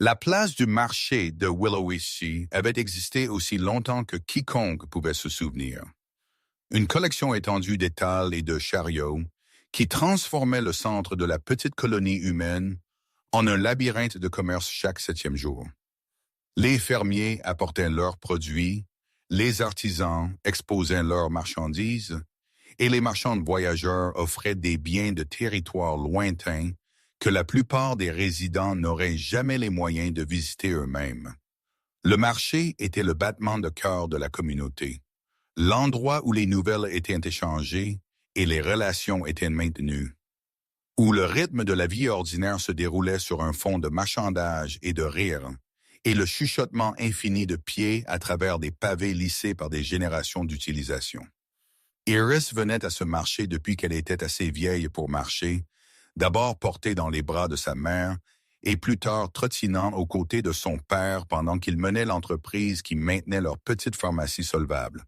La place du marché de Willowishi avait existé aussi longtemps que quiconque pouvait se souvenir. Une collection étendue d'étals et de chariots qui transformait le centre de la petite colonie humaine en un labyrinthe de commerce chaque 7e jour. Les fermiers apportaient leurs produits, les artisans exposaient leurs marchandises et les marchands de voyageurs offraient des biens de territoires lointains que la plupart des résidents n'auraient jamais les moyens de visiter eux-mêmes. Le marché était le battement de cœur de la communauté, l'endroit où les nouvelles étaient échangées et les relations étaient maintenues, où le rythme de la vie ordinaire se déroulait sur un fond de marchandage et de rire, et le chuchotement infini de pieds à travers des pavés lissés par des générations d'utilisation. Iris venait à ce marché depuis qu'elle était assez vieille pour marcher, d'abord portée dans les bras de sa mère et plus tard trottinant aux côtés de son père pendant qu'il menait l'entreprise qui maintenait leur petite pharmacie solvable.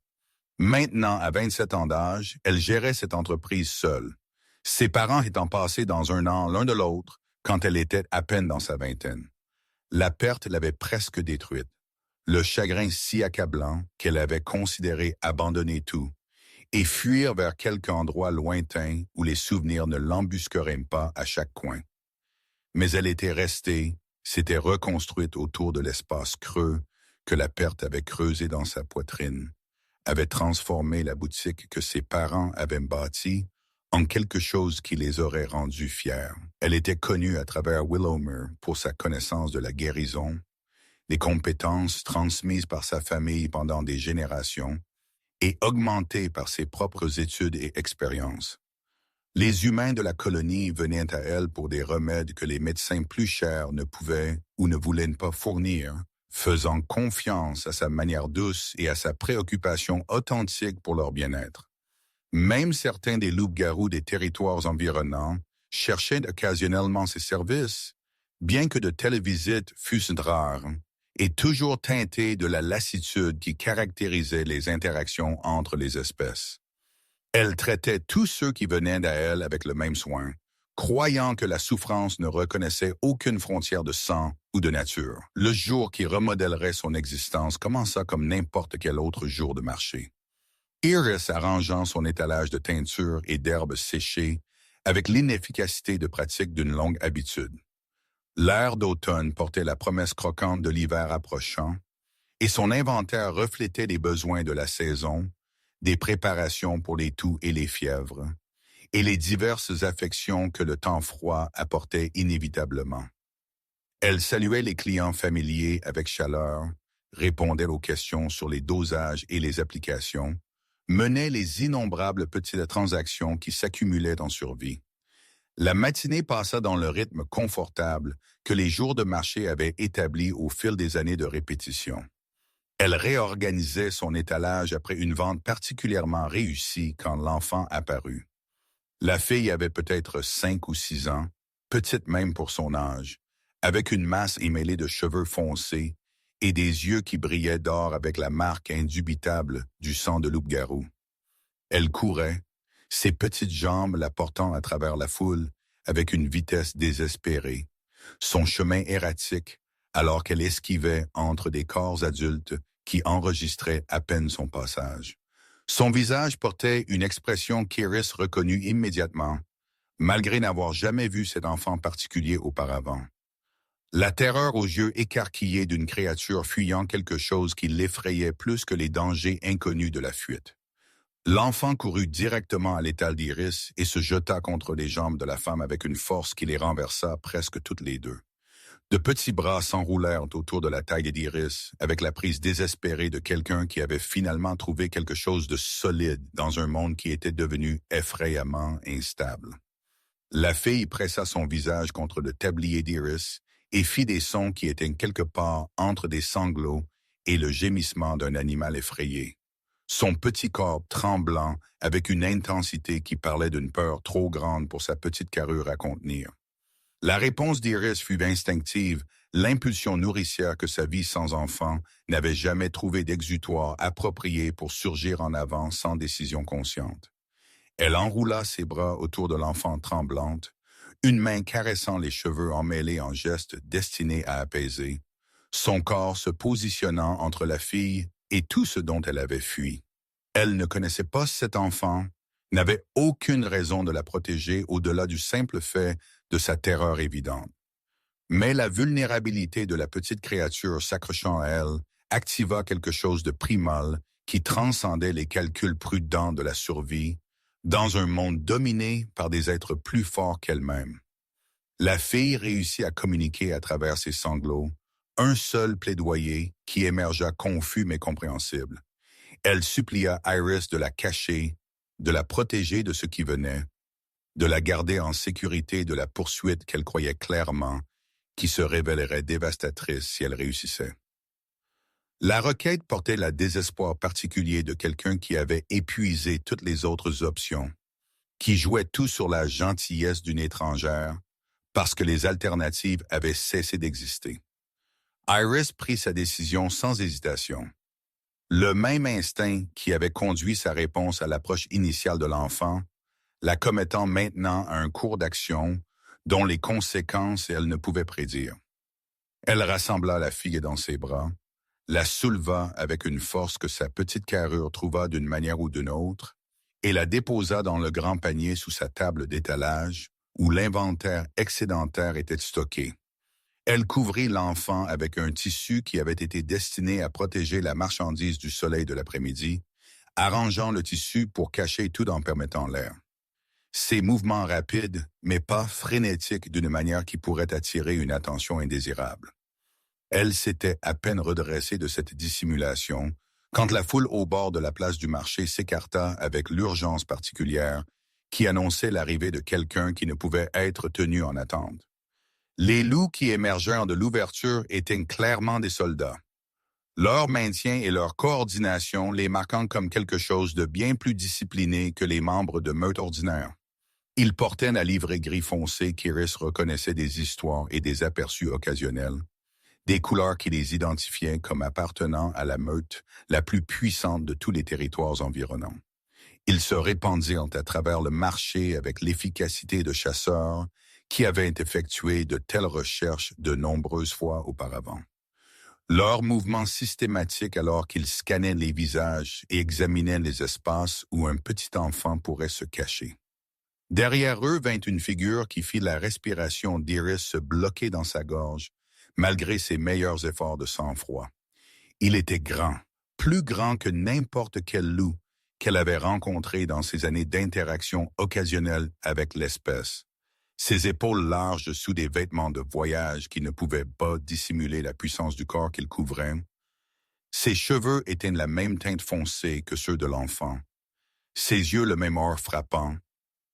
Maintenant, à 27 ans d'âge, elle gérait cette entreprise seule, ses parents étant passés dans un an l'un de l'autre quand elle était à peine dans sa vingtaine. La perte l'avait presque détruite, le chagrin si accablant qu'elle avait considéré abandonner tout et fuir vers quelque endroit lointain où les souvenirs ne l'embusqueraient pas à chaque coin. Mais elle était restée, s'était reconstruite autour de l'espace creux que la perte avait creusé dans sa poitrine, avait transformé la boutique que ses parents avaient bâtie en quelque chose qui les aurait rendus fiers. Elle était connue à travers Willowmere pour sa connaissance de la guérison, les compétences transmises par sa famille pendant des générations, et augmentée par ses propres études et expériences. Les humains de la colonie venaient à elle pour des remèdes que les médecins plus chers ne pouvaient ou ne voulaient pas fournir, faisant confiance à sa manière douce et à sa préoccupation authentique pour leur bien-être. Même certains des loups-garous des territoires environnants cherchaient occasionnellement ses services, bien que de telles visites fussent rares, et toujours teintée de la lassitude qui caractérisait les interactions entre les espèces. Elle traitait tous ceux qui venaient à elle avec le même soin, croyant que la souffrance ne reconnaissait aucune frontière de sang ou de nature. Le jour qui remodèlerait son existence commença comme n'importe quel autre jour de marché. Iris arrangeant son étalage de teinture et d'herbes séchées avec l'inefficacité de pratique d'une longue habitude. L'air d'automne portait la promesse croquante de l'hiver approchant, et son inventaire reflétait les besoins de la saison, des préparations pour les toux et les fièvres, et les diverses affections que le temps froid apportait inévitablement. Elle saluait les clients familiers avec chaleur, répondait aux questions sur les dosages et les applications, menait les innombrables petites transactions qui s'accumulaient en survie. La matinée passa dans le rythme confortable que les jours de marché avaient établi au fil des années de répétition. Elle réorganisait son étalage après une vente particulièrement réussie quand l'enfant apparut. La fille avait peut-être 5 ou 6 ans, petite même pour son âge, avec une masse émêlée de cheveux foncés et des yeux qui brillaient d'or avec la marque indubitable du sang de loup-garou. Elle courait, ses petites jambes la portant à travers la foule avec une vitesse désespérée, son chemin erratique alors qu'elle esquivait entre des corps adultes qui enregistraient à peine son passage. Son visage portait une expression qu'Iris reconnut immédiatement, malgré n'avoir jamais vu cet enfant particulier auparavant. La terreur aux yeux écarquillés d'une créature fuyant quelque chose qui l'effrayait plus que les dangers inconnus de la fuite. L'enfant courut directement à l'étal d'Iris et se jeta contre les jambes de la femme avec une force qui les renversa presque toutes les deux. De petits bras s'enroulèrent autour de la taille d'Iris avec la prise désespérée de quelqu'un qui avait finalement trouvé quelque chose de solide dans un monde qui était devenu effrayamment instable. La fille pressa son visage contre le tablier d'Iris et fit des sons qui étaient quelque part entre des sanglots et le gémissement d'un animal effrayé. Son petit corps tremblant avec une intensité qui parlait d'une peur trop grande pour sa petite carrure à contenir. La réponse d'Iris fut instinctive, l'impulsion nourricière que sa vie sans enfant n'avait jamais trouvé d'exutoire approprié pour surgir en avant sans décision consciente. Elle enroula ses bras autour de l'enfant tremblante, une main caressant les cheveux emmêlés en gestes destinés à apaiser, son corps se positionnant entre la fille et tout ce dont elle avait fui. Elle ne connaissait pas cet enfant, n'avait aucune raison de la protéger au-delà du simple fait de sa terreur évidente. Mais la vulnérabilité de la petite créature s'accrochant à elle activa quelque chose de primal qui transcendait les calculs prudents de la survie dans un monde dominé par des êtres plus forts qu'elle-même. La fille réussit à communiquer à travers ses sanglots, un seul plaidoyer qui émergea confus mais compréhensible. Elle supplia Iris de la cacher, de la protéger de ce qui venait, de la garder en sécurité de la poursuite qu'elle croyait clairement qui se révélerait dévastatrice si elle réussissait. La requête portait le désespoir particulier de quelqu'un qui avait épuisé toutes les autres options, qui jouait tout sur la gentillesse d'une étrangère parce que les alternatives avaient cessé d'exister. Iris prit sa décision sans hésitation. Le même instinct qui avait conduit sa réponse à l'approche initiale de l'enfant, la commettant maintenant à un cours d'action dont les conséquences elle ne pouvait prédire. Elle rassembla la fille dans ses bras, la souleva avec une force que sa petite carrure trouva d'une manière ou d'une autre, et la déposa dans le grand panier sous sa table d'étalage, où l'inventaire excédentaire était stocké. Elle couvrit l'enfant avec un tissu qui avait été destiné à protéger la marchandise du soleil de l'après-midi, arrangeant le tissu pour cacher tout en permettant l'air. Ses mouvements rapides, mais pas frénétiques d'une manière qui pourrait attirer une attention indésirable. Elle s'était à peine redressée de cette dissimulation quand la foule au bord de la place du marché s'écarta avec l'urgence particulière qui annonçait l'arrivée de quelqu'un qui ne pouvait être tenu en attente. Les loups qui émergèrent de l'ouverture étaient clairement des soldats. Leur maintien et leur coordination les marquant comme quelque chose de bien plus discipliné que les membres de meute ordinaires. Ils portaient la livrée gris foncé qu'Iris reconnaissait des histoires et des aperçus occasionnels, des couleurs qui les identifiaient comme appartenant à la meute la plus puissante de tous les territoires environnants. Ils se répandirent à travers le marché avec l'efficacité de chasseurs qui avaient effectué de telles recherches de nombreuses fois auparavant. Leurs mouvements systématiques alors qu'ils scannaient les visages et examinaient les espaces où un petit enfant pourrait se cacher. Derrière eux vint une figure qui fit la respiration d'Iris se bloquer dans sa gorge, malgré ses meilleurs efforts de sang-froid. Il était grand, plus grand que n'importe quel loup qu'elle avait rencontré dans ses années d'interaction occasionnelle avec l'espèce. Ses épaules larges sous des vêtements de voyage qui ne pouvaient pas dissimuler la puissance du corps qu'il couvrait. Ses cheveux étaient de la même teinte foncée que ceux de l'enfant. Ses yeux le même or frappant.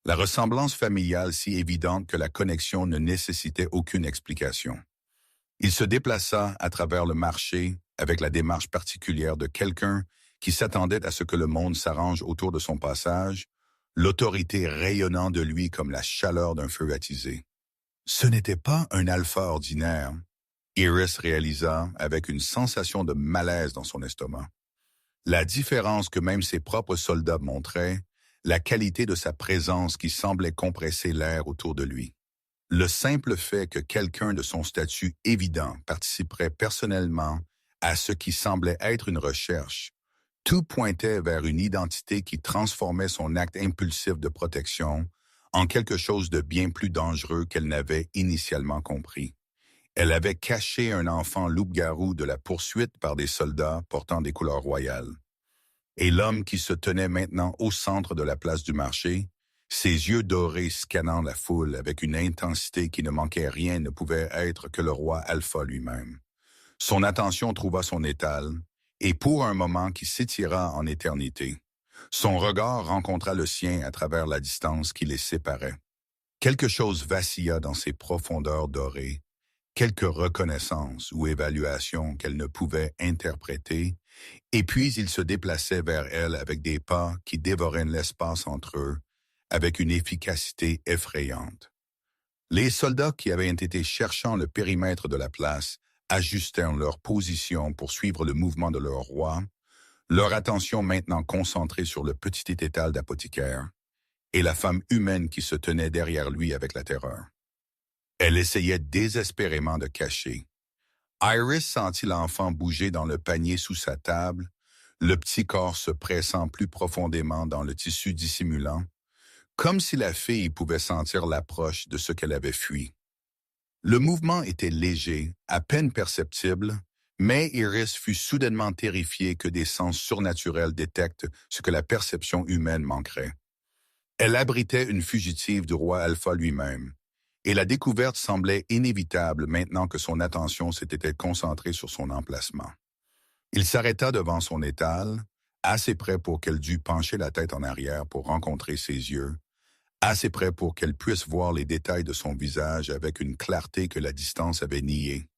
La ressemblance familiale si évidente que la connexion ne nécessitait aucune explication. Il se déplaça à travers le marché avec la démarche particulière de quelqu'un qui s'attendait à ce que le monde s'arrange autour de son passage, l'autorité rayonnant de lui comme la chaleur d'un feu attisé. Ce n'était pas un alpha ordinaire, Iris réalisa avec une sensation de malaise dans son estomac. La différence que même ses propres soldats montraient, la qualité de sa présence qui semblait compresser l'air autour de lui. Le simple fait que quelqu'un de son statut évident participerait personnellement à ce qui semblait être une recherche, tout pointait vers une identité qui transformait son acte impulsif de protection en quelque chose de bien plus dangereux qu'elle n'avait initialement compris. Elle avait caché un enfant loup-garou de la poursuite par des soldats portant des couleurs royales. Et l'homme qui se tenait maintenant au centre de la place du marché, ses yeux dorés scannant la foule avec une intensité qui ne manquait rien ne pouvait être que le roi Alpha lui-même. Son attention trouva son étal, et pour un moment qui s'étira en éternité, son regard rencontra le sien à travers la distance qui les séparait. Quelque chose vacilla dans ses profondeurs dorées, quelque reconnaissance ou évaluation qu'elle ne pouvait interpréter, et puis il se déplaçait vers elle avec des pas qui dévoraient l'espace entre eux, avec une efficacité effrayante. Les soldats qui avaient été cherchant le périmètre de la place ajustèrent leur position pour suivre le mouvement de leur roi, leur attention maintenant concentrée sur le petit étal d'apothicaire et la femme humaine qui se tenait derrière lui avec la terreur. Elle essayait désespérément de cacher. Iris sentit l'enfant bouger dans le panier sous sa table, le petit corps se pressant plus profondément dans le tissu dissimulant, comme si la fille pouvait sentir l'approche de ce qu'elle avait fui. Le mouvement était léger, à peine perceptible, mais Iris fut soudainement terrifiée que des sens surnaturels détectent ce que la perception humaine manquerait. Elle abritait une fugitive du roi Alpha lui-même, et la découverte semblait inévitable maintenant que son attention s'était concentrée sur son emplacement. Il s'arrêta devant son étal, assez près pour qu'elle dût pencher la tête en arrière pour rencontrer ses yeux, assez près pour qu'elle puisse voir les détails de son visage avec une clarté que la distance avait niée.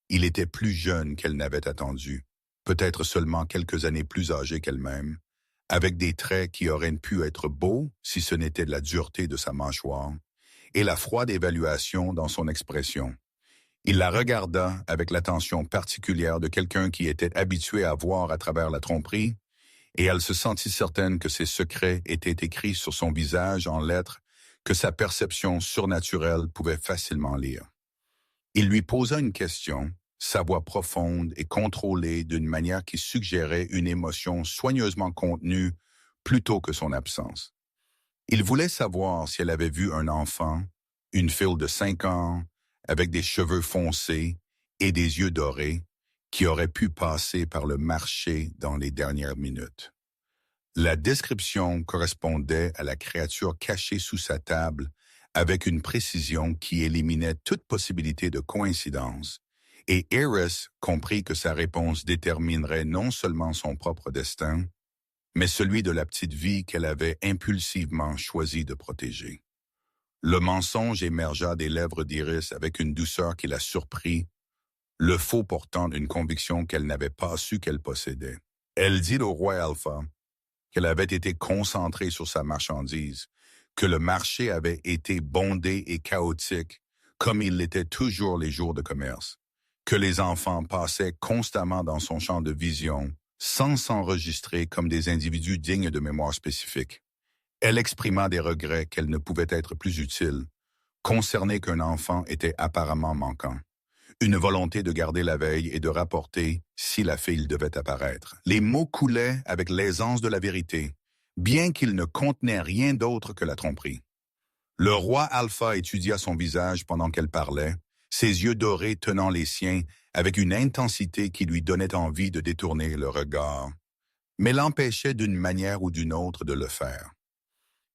Il était plus jeune qu'elle n'avait attendu, peut-être seulement quelques années plus âgé qu'elle-même, avec des traits qui auraient pu être beaux si ce n'était de la dureté de sa mâchoire, et la froide évaluation dans son expression. Il la regarda avec l'attention particulière de quelqu'un qui était habitué à voir à travers la tromperie, et elle se sentit certaine que ses secrets étaient écrits sur son visage en lettres que sa perception surnaturelle pouvait facilement lire. Il lui posa une question, sa voix profonde et contrôlée d'une manière qui suggérait une émotion soigneusement contenue plutôt que son absence. Il voulait savoir si elle avait vu un enfant, une fille de 5 ans, avec des cheveux foncés et des yeux dorés, qui aurait pu passer par le marché dans les dernières minutes. La description correspondait à la créature cachée sous sa table avec une précision qui éliminait toute possibilité de coïncidence, et Iris comprit que sa réponse déterminerait non seulement son propre destin, mais celui de la petite vie qu'elle avait impulsivement choisi de protéger. Le mensonge émergea des lèvres d'Iris avec une douceur qui la surprit, le faux portant une conviction qu'elle n'avait pas su qu'elle possédait. Elle dit au roi Alpha qu'elle avait été concentrée sur sa marchandise, que le marché avait été bondé et chaotique, comme il l'était toujours les jours de commerce, que les enfants passaient constamment dans son champ de vision, sans s'enregistrer comme des individus dignes de mémoire spécifique. Elle exprima des regrets qu'elle ne pouvait être plus utile, concernée qu'un enfant était apparemment manquant. Une volonté de garder la veille et de rapporter si la fille devait apparaître. Les mots coulaient avec l'aisance de la vérité, bien qu'ils ne contenaient rien d'autre que la tromperie. Le roi Alpha étudia son visage pendant qu'elle parlait, ses yeux dorés tenant les siens avec une intensité qui lui donnait envie de détourner le regard, mais l'empêchait d'une manière ou d'une autre de le faire.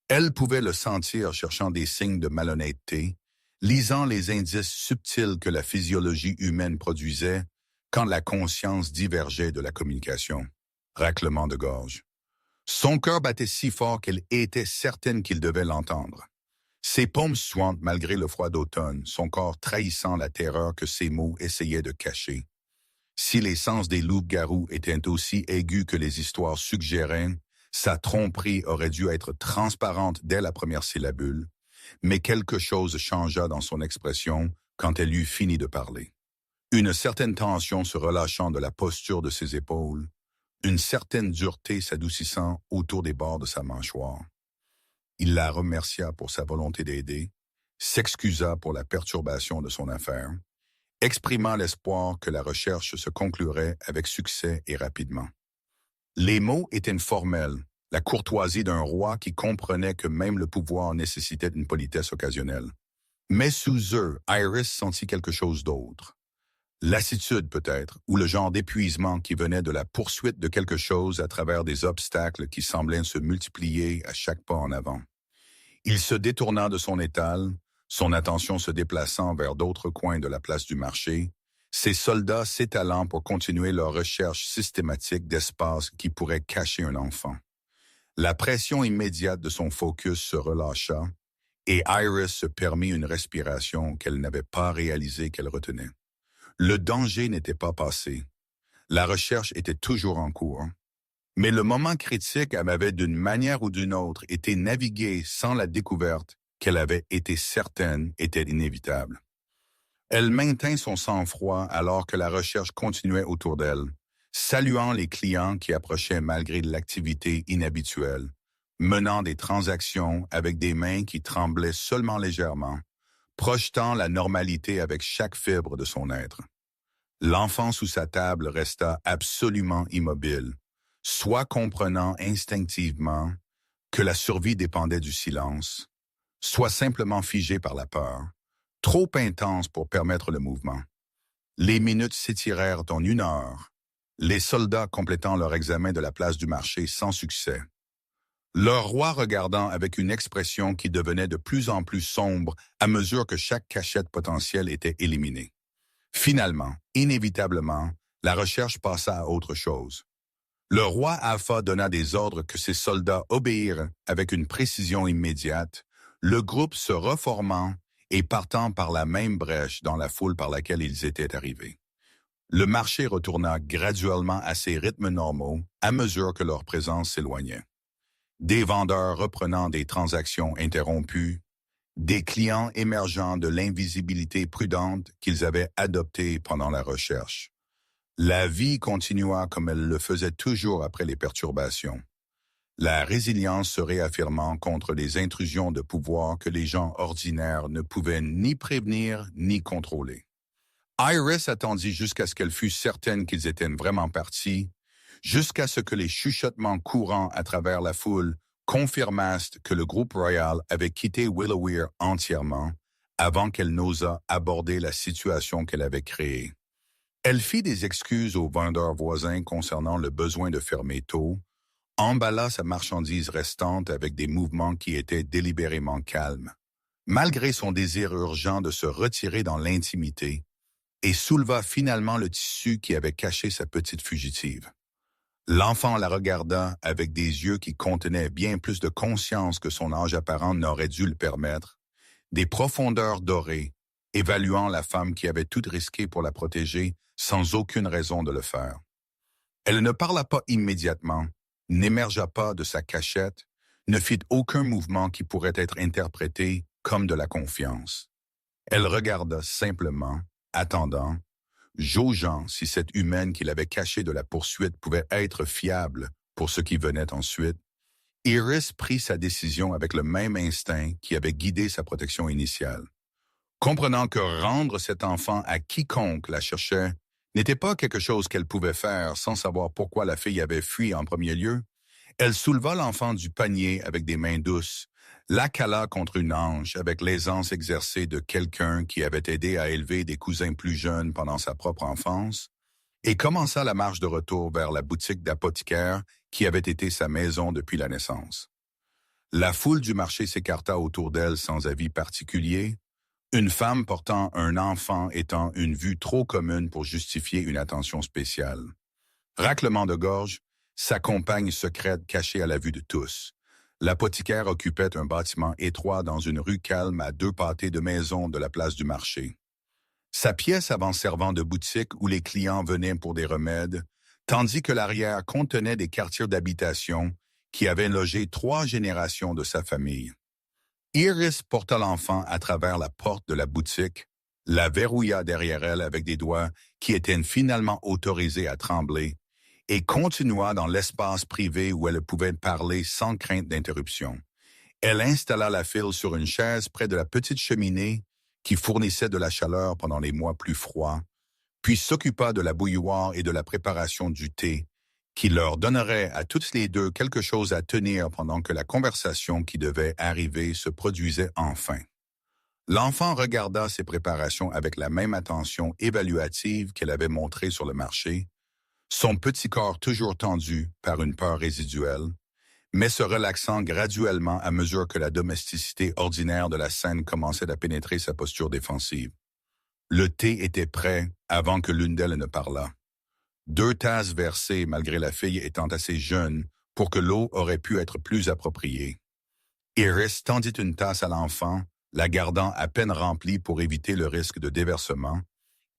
Elle pouvait le sentir cherchant des signes de malhonnêteté, lisant les indices subtils que la physiologie humaine produisait quand la conscience divergeait de la communication. Raclement de gorge. Son cœur battait si fort qu'elle était certaine qu'il devait l'entendre. Ses paumes suantes malgré le froid d'automne, son corps trahissant la terreur que ses mots essayaient de cacher. Si les sens des loups-garous étaient aussi aigus que les histoires suggéraient, sa tromperie aurait dû être transparente dès la première syllabule, mais quelque chose changea dans son expression quand elle eut fini de parler. Une certaine tension se relâchant de la posture de ses épaules, une certaine dureté s'adoucissant autour des bords de sa mâchoire. Il la remercia pour sa volonté d'aider, s'excusa pour la perturbation de son affaire, exprimant l'espoir que la recherche se conclurait avec succès et rapidement. Les mots étaient formels, la courtoisie d'un roi qui comprenait que même le pouvoir nécessitait une politesse occasionnelle. Mais sous eux, Iris sentit quelque chose d'autre. Lassitude peut-être, ou le genre d'épuisement qui venait de la poursuite de quelque chose à travers des obstacles qui semblaient se multiplier à chaque pas en avant. Il se détourna de son étal, son attention se déplaçant vers d'autres coins de la place du marché, ses soldats s'étalant pour continuer leur recherche systématique d'espace qui pourrait cacher un enfant. La pression immédiate de son focus se relâcha et Iris se permit une respiration qu'elle n'avait pas réalisé qu'elle retenait. Le danger n'était pas passé. La recherche était toujours en cours. Mais le moment critique avait d'une manière ou d'une autre été navigué sans la découverte qu'elle avait été certaine était inévitable. Elle maintint son sang-froid alors que la recherche continuait autour d'elle, saluant les clients qui approchaient malgré l'activité inhabituelle, menant des transactions avec des mains qui tremblaient seulement légèrement, projetant la normalité avec chaque fibre de son être. L'enfant sous sa table resta absolument immobile, soit comprenant instinctivement que la survie dépendait du silence, soit simplement figé par la peur, trop intense pour permettre le mouvement. Les minutes s'étirèrent en 1 heure, les soldats complétant leur examen de la place du marché sans succès. Leur roi regardant avec une expression qui devenait de plus en plus sombre à mesure que chaque cachette potentielle était éliminée. Finalement, inévitablement, la recherche passa à autre chose. Le roi Alpha donna des ordres que ses soldats obéirent avec une précision immédiate, le groupe se reformant et partant par la même brèche dans la foule par laquelle ils étaient arrivés. Le marché retourna graduellement à ses rythmes normaux à mesure que leur présence s'éloignait. Des vendeurs reprenant des transactions interrompues, des clients émergeant de l'invisibilité prudente qu'ils avaient adoptée pendant la recherche. La vie continua comme elle le faisait toujours après les perturbations. La résilience se réaffirmant contre les intrusions de pouvoir que les gens ordinaires ne pouvaient ni prévenir ni contrôler. Iris attendit jusqu'à ce qu'elle fût certaine qu'ils étaient vraiment partis, jusqu'à ce que les chuchotements courants à travers la foule confirmassent que le groupe royal avait quitté Willowweir entièrement avant qu'elle n'osât aborder la situation qu'elle avait créée. Elle fit des excuses aux vendeurs voisins concernant le besoin de fermer tôt, emballa sa marchandise restante avec des mouvements qui étaient délibérément calmes, malgré son désir urgent de se retirer dans l'intimité, et souleva finalement le tissu qui avait caché sa petite fugitive. L'enfant la regarda avec des yeux qui contenaient bien plus de conscience que son âge apparent n'aurait dû le permettre, des profondeurs dorées, évaluant la femme qui avait tout risqué pour la protéger sans aucune raison de le faire. Elle ne parla pas immédiatement, n'émergea pas de sa cachette, ne fit aucun mouvement qui pourrait être interprété comme de la confiance. Elle regarda simplement, attendant, jaugeant si cette humaine qu'il avait cachée de la poursuite pouvait être fiable pour ce qui venait ensuite. Iris prit sa décision avec le même instinct qui avait guidé sa protection initiale. Comprenant que rendre cet enfant à quiconque la cherchait n'était pas quelque chose qu'elle pouvait faire sans savoir pourquoi la fille avait fui en premier lieu, elle souleva l'enfant du panier avec des mains douces, l'accala contre une hanche avec l'aisance exercée de quelqu'un qui avait aidé à élever des cousins plus jeunes pendant sa propre enfance, et commença la marche de retour vers la boutique d'apothicaire qui avait été sa maison depuis la naissance. La foule du marché s'écarta autour d'elle sans avis particulier, une femme portant un enfant étant une vue trop commune pour justifier une attention spéciale. Raclement de gorge, sa compagne secrète cachée à la vue de tous. L'apothicaire occupait un bâtiment étroit dans une rue calme à 2 pâtés de maisons de la place du marché. Sa pièce avant servant de boutique où les clients venaient pour des remèdes, tandis que l'arrière contenait des quartiers d'habitation qui avaient logé 3 générations de sa famille. Iris porta l'enfant à travers la porte de la boutique, la verrouilla derrière elle avec des doigts qui étaient finalement autorisés à trembler, et continua dans l'espace privé où elle pouvait parler sans crainte d'interruption. Elle installa la file sur une chaise près de la petite cheminée qui fournissait de la chaleur pendant les mois plus froids, puis s'occupa de la bouilloire et de la préparation du thé, qui leur donnerait à toutes les deux quelque chose à tenir pendant que la conversation qui devait arriver se produisait enfin. L'enfant regarda ces préparations avec la même attention évaluative qu'elle avait montrée sur le marché, son petit corps toujours tendu par une peur résiduelle, mais se relaxant graduellement à mesure que la domesticité ordinaire de la scène commençait à pénétrer sa posture défensive. Le thé était prêt avant que l'une d'elles ne parlât. 2 tasses versées malgré la fille étant assez jeune pour que l'eau aurait pu être plus appropriée. Iris tendit une tasse à l'enfant, la gardant à peine remplie pour éviter le risque de déversement,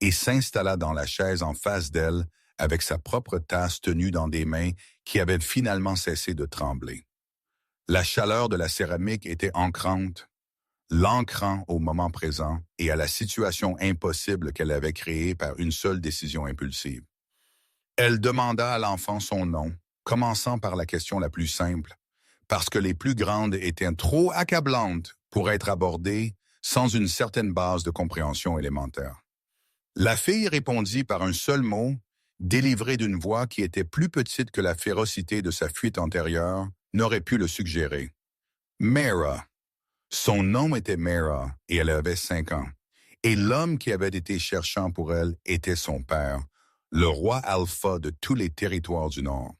et s'installa dans la chaise en face d'elle avec sa propre tasse tenue dans des mains qui avaient finalement cessé de trembler. La chaleur de la céramique était ancrante, l'ancrant au moment présent et à la situation impossible qu'elle avait créée par une seule décision impulsive. Elle demanda à l'enfant son nom, commençant par la question la plus simple, parce que les plus grandes étaient trop accablantes pour être abordées sans une certaine base de compréhension élémentaire. La fille répondit par un seul mot, délivré d'une voix qui était plus petite que la férocité de sa fuite antérieure n'aurait pu le suggérer. Mara. Son nom était Mara et elle avait 5 ans. Et l'homme qui avait été cherchant pour elle était son père, le roi alpha de tous les territoires du Nord.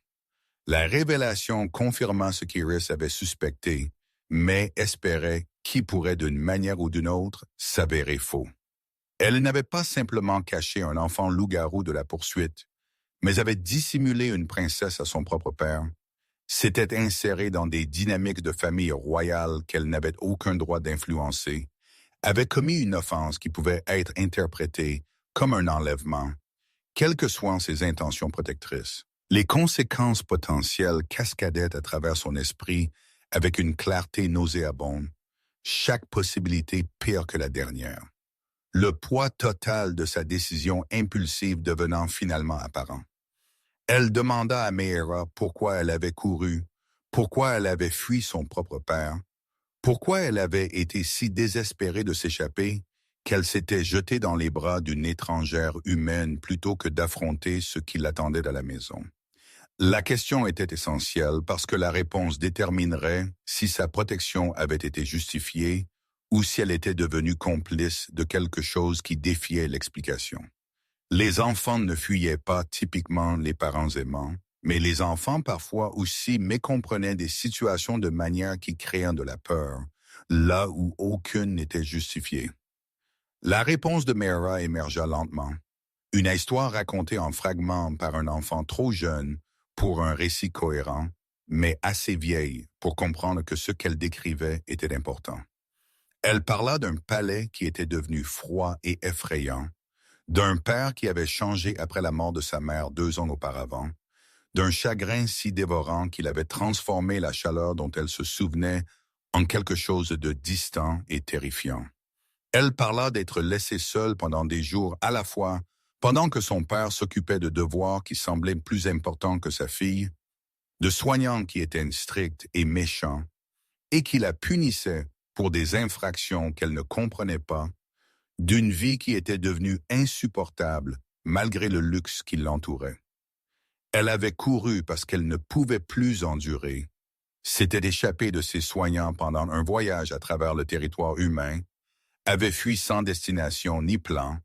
La révélation confirma ce qu'Iris avait suspecté, mais espérait qui pourrait d'une manière ou d'une autre s'avérer faux. Elle n'avait pas simplement caché un enfant loup-garou de la poursuite, mais avait dissimulé une princesse à son propre père, s'était insérée dans des dynamiques de famille royale qu'elle n'avait aucun droit d'influencer, avait commis une offense qui pouvait être interprétée comme un enlèvement, quelles que soient ses intentions protectrices. Les conséquences potentielles cascadaient à travers son esprit avec une clarté nauséabonde, chaque possibilité pire que la dernière. Le poids total de sa décision impulsive devenant finalement apparent. Elle demanda à Meera pourquoi elle avait couru, pourquoi elle avait fui son propre père, pourquoi elle avait été si désespérée de s'échapper qu'elle s'était jetée dans les bras d'une étrangère humaine plutôt que d'affronter ce qui l'attendait à la maison. La question était essentielle parce que la réponse déterminerait si sa protection avait été justifiée ou si elle était devenue complice de quelque chose qui défiait l'explication. Les enfants ne fuyaient pas typiquement les parents aimants, mais les enfants parfois aussi mécomprenaient des situations de manière qui créaient de la peur, là où aucune n'était justifiée. La réponse de Meera émergea lentement. Une histoire racontée en fragments par un enfant trop jeune pour un récit cohérent, mais assez vieille pour comprendre que ce qu'elle décrivait était important. Elle parla d'un palais qui était devenu froid et effrayant, d'un père qui avait changé après la mort de sa mère 2 ans auparavant, d'un chagrin si dévorant qu'il avait transformé la chaleur dont elle se souvenait en quelque chose de distant et terrifiant. Elle parla d'être laissée seule pendant des jours à la fois, pendant que son père s'occupait de devoirs qui semblaient plus importants que sa fille, de soignants qui étaient stricts et méchants, et qui la punissaient pour des infractions qu'elle ne comprenait pas, d'une vie qui était devenue insupportable malgré le luxe qui l'entourait. Elle avait couru parce qu'elle ne pouvait plus endurer, s'était échappée de ses soignants pendant un voyage à travers le territoire humain, avait fui sans destination ni plan,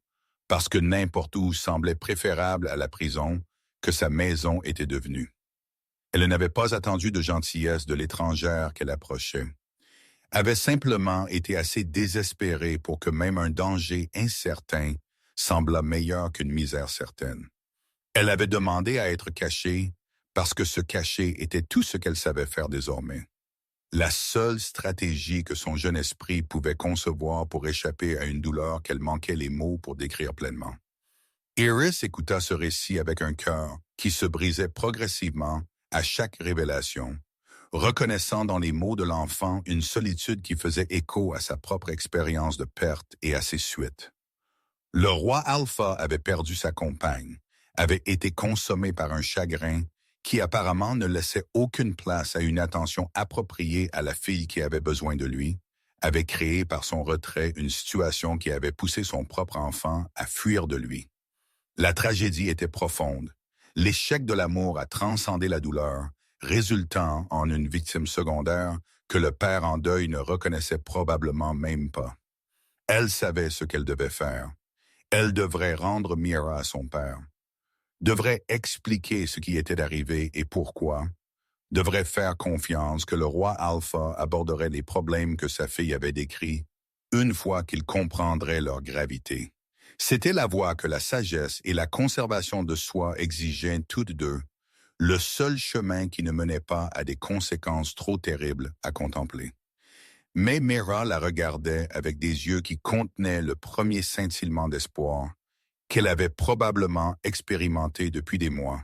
parce que n'importe où semblait préférable à la prison que sa maison était devenue. Elle n'avait pas attendu de gentillesse de l'étrangère qu'elle approchait, avait simplement été assez désespérée pour que même un danger incertain semblât meilleur qu'une misère certaine. Elle avait demandé à être cachée parce que se cacher était tout ce qu'elle savait faire désormais. La seule stratégie que son jeune esprit pouvait concevoir pour échapper à une douleur qu'elle manquait les mots pour décrire pleinement. Iris écouta ce récit avec un cœur qui se brisait progressivement à chaque révélation, reconnaissant dans les mots de l'enfant une solitude qui faisait écho à sa propre expérience de perte et à ses suites. Le roi Alpha avait perdu sa compagne, avait été consommé par un chagrin qui apparemment ne laissait aucune place à une attention appropriée à la fille qui avait besoin de lui, avait créé par son retrait une situation qui avait poussé son propre enfant à fuir de lui. La tragédie était profonde. L'échec de l'amour a transcendé la douleur, résultant en une victime secondaire que le père en deuil ne reconnaissait probablement même pas. Elle savait ce qu'elle devait faire. Elle devrait rendre Meera à son père, devrait expliquer ce qui était arrivé et pourquoi, devrait faire confiance que le roi Alpha aborderait les problèmes que sa fille avait décrits une fois qu'il comprendrait leur gravité. C'était la voie que la sagesse et la conservation de soi exigeaient toutes deux, le seul chemin qui ne menait pas à des conséquences trop terribles à contempler. Mais Meera la regardait avec des yeux qui contenaient le premier scintillement d'espoir qu'elle avait probablement expérimenté depuis des mois,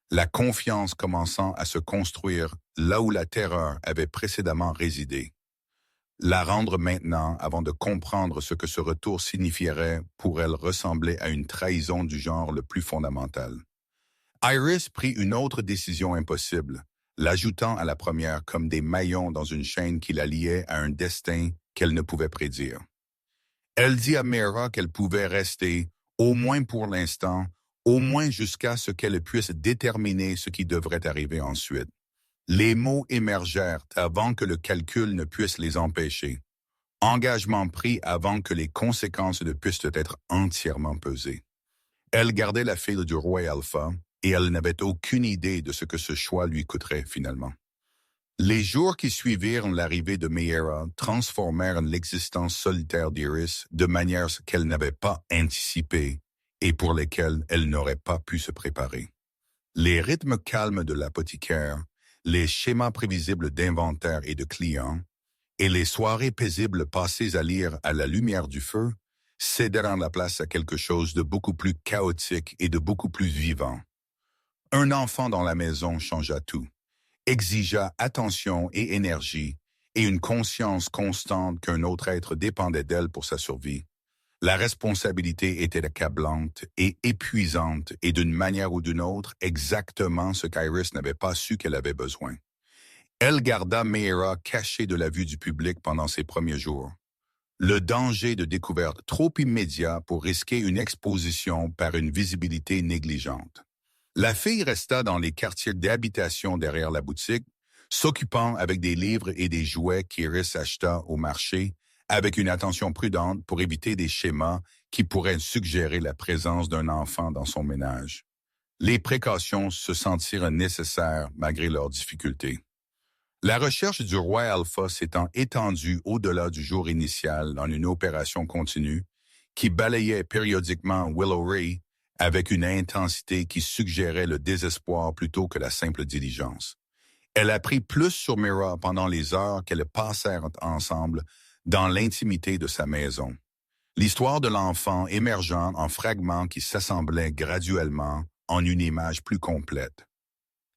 la confiance commençant à se construire là où la terreur avait précédemment résidé. La rendre maintenant avant de comprendre ce que ce retour signifierait pour elle ressemblait à une trahison du genre le plus fondamental. Iris prit une autre décision impossible, l'ajoutant à la première comme des maillons dans une chaîne qui la liait à un destin qu'elle ne pouvait prédire. Elle dit à Mera qu'elle pouvait rester, au moins pour l'instant, au moins jusqu'à ce qu'elle puisse déterminer ce qui devrait arriver ensuite. Les mots émergèrent avant que le calcul ne puisse les empêcher. Engagement pris avant que les conséquences ne puissent être entièrement pesées. Elle gardait la fille du roi Alpha et elle n'avait aucune idée de ce que ce choix lui coûterait finalement. Les jours qui suivirent l'arrivée de Meera transformèrent l'existence solitaire d'Iris de manière qu'elle n'avait pas anticipée et pour lesquelles elle n'aurait pas pu se préparer. Les rythmes calmes de l'apothicaire, les schémas prévisibles d'inventaire et de clients, et les soirées paisibles passées à lire à la lumière du feu cédèrent la place à quelque chose de beaucoup plus chaotique et de beaucoup plus vivant. Un enfant dans la maison changea tout, exigea attention et énergie, et une conscience constante qu'un autre être dépendait d'elle pour sa survie. La responsabilité était accablante et épuisante et d'une manière ou d'une autre exactement ce qu'Iris n'avait pas su qu'elle avait besoin. Elle garda Meera cachée de la vue du public pendant ses premiers jours. Le danger de découverte trop immédiat pour risquer une exposition par une visibilité négligente. La fille resta dans les quartiers d'habitation derrière la boutique, s'occupant avec des livres et des jouets qu'Iris acheta au marché, avec une attention prudente pour éviter des schémas qui pourraient suggérer la présence d'un enfant dans son ménage. Les précautions se sentirent nécessaires malgré leurs difficultés. La recherche du roi Alpha s'étant étendue au-delà du jour initial en une opération continue qui balayait périodiquement Willow-Ree avec une intensité qui suggérait le désespoir plutôt que la simple diligence. Elle apprit plus sur Meera pendant les heures qu'elles passèrent ensemble dans l'intimité de sa maison. L'histoire de l'enfant émergeant en fragments qui s'assemblaient graduellement en une image plus complète.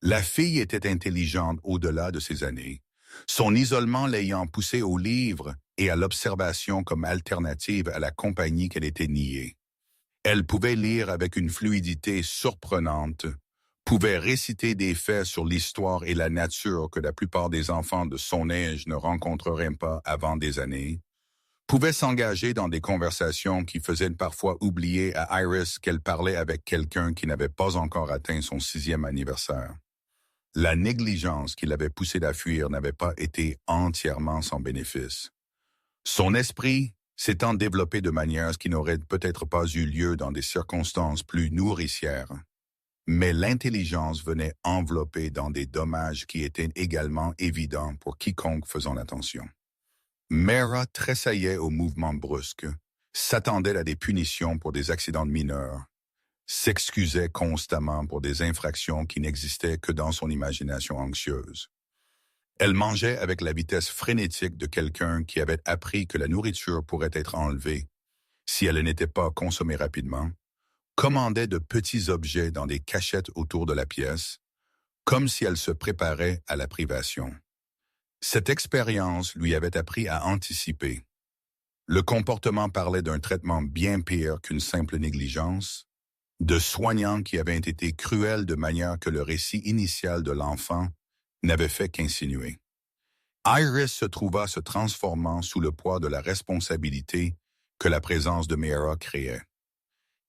La fille était intelligente au-delà de ses années, son isolement l'ayant poussée au livre et à l'observation comme alternative à la compagnie qu'elle était niée. Elle pouvait lire avec une fluidité surprenante, pouvait réciter des faits sur l'histoire et la nature que la plupart des enfants de son âge ne rencontreraient pas avant des années, pouvait s'engager dans des conversations qui faisaient parfois oublier à Iris qu'elle parlait avec quelqu'un qui n'avait pas encore atteint son 6e anniversaire. La négligence qui l'avait poussée à fuir n'avait pas été entièrement sans bénéfice. Son esprit s'étant développé de manière qui n'aurait peut-être pas eu lieu dans des circonstances plus nourricières. Mais l'intelligence venait envelopper dans des dommages qui étaient également évidents pour quiconque faisant attention. Meera tressaillait aux mouvements brusques, s'attendait à des punitions pour des accidents mineurs, s'excusait constamment pour des infractions qui n'existaient que dans son imagination anxieuse. Elle mangeait avec la vitesse frénétique de quelqu'un qui avait appris que la nourriture pourrait être enlevée si elle n'était pas consommée rapidement, commandait de petits objets dans des cachettes autour de la pièce, comme si elle se préparait à la privation. Cette expérience lui avait appris à anticiper. Le comportement parlait d'un traitement bien pire qu'une simple négligence, de soignants qui avaient été cruels de manière que le récit initial de l'enfant n'avait fait qu'insinuer. Iris se trouva se transformant sous le poids de la responsabilité que la présence de Meera créait.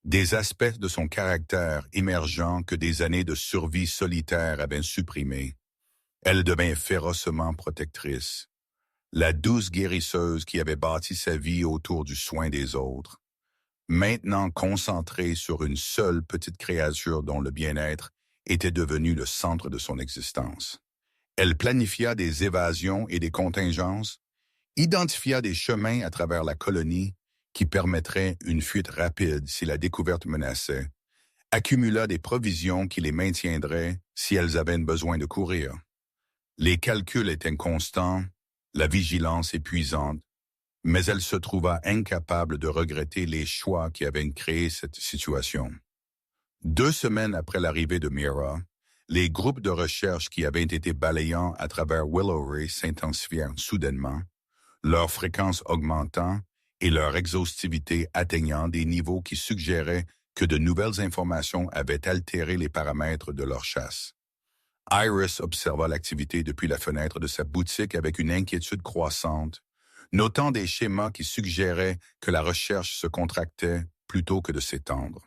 Des aspects de son caractère émergeant que des années de survie solitaire avaient supprimés. Elle devint férocement protectrice, la douce guérisseuse qui avait bâti sa vie autour du soin des autres, maintenant concentrée sur une seule petite créature dont le bien-être était devenu le centre de son existence. Elle planifia des évasions et des contingences, identifia des chemins à travers la colonie qui permettraient une fuite rapide si la découverte menaçait, accumula des provisions qui les maintiendraient si elles avaient besoin de courir. Les calculs étaient constants, la vigilance épuisante, mais elle se trouva incapable de regretter les choix qui avaient créé cette situation. 2 semaines après l'arrivée de Meera, les groupes de recherche qui avaient été balayants à travers Willow-Ree s'intensifièrent soudainement, leur fréquence augmentant et leur exhaustivité atteignant des niveaux qui suggéraient que de nouvelles informations avaient altéré les paramètres de leur chasse. Iris observa l'activité depuis la fenêtre de sa boutique avec une inquiétude croissante, notant des schémas qui suggéraient que la recherche se contractait plutôt que de s'étendre.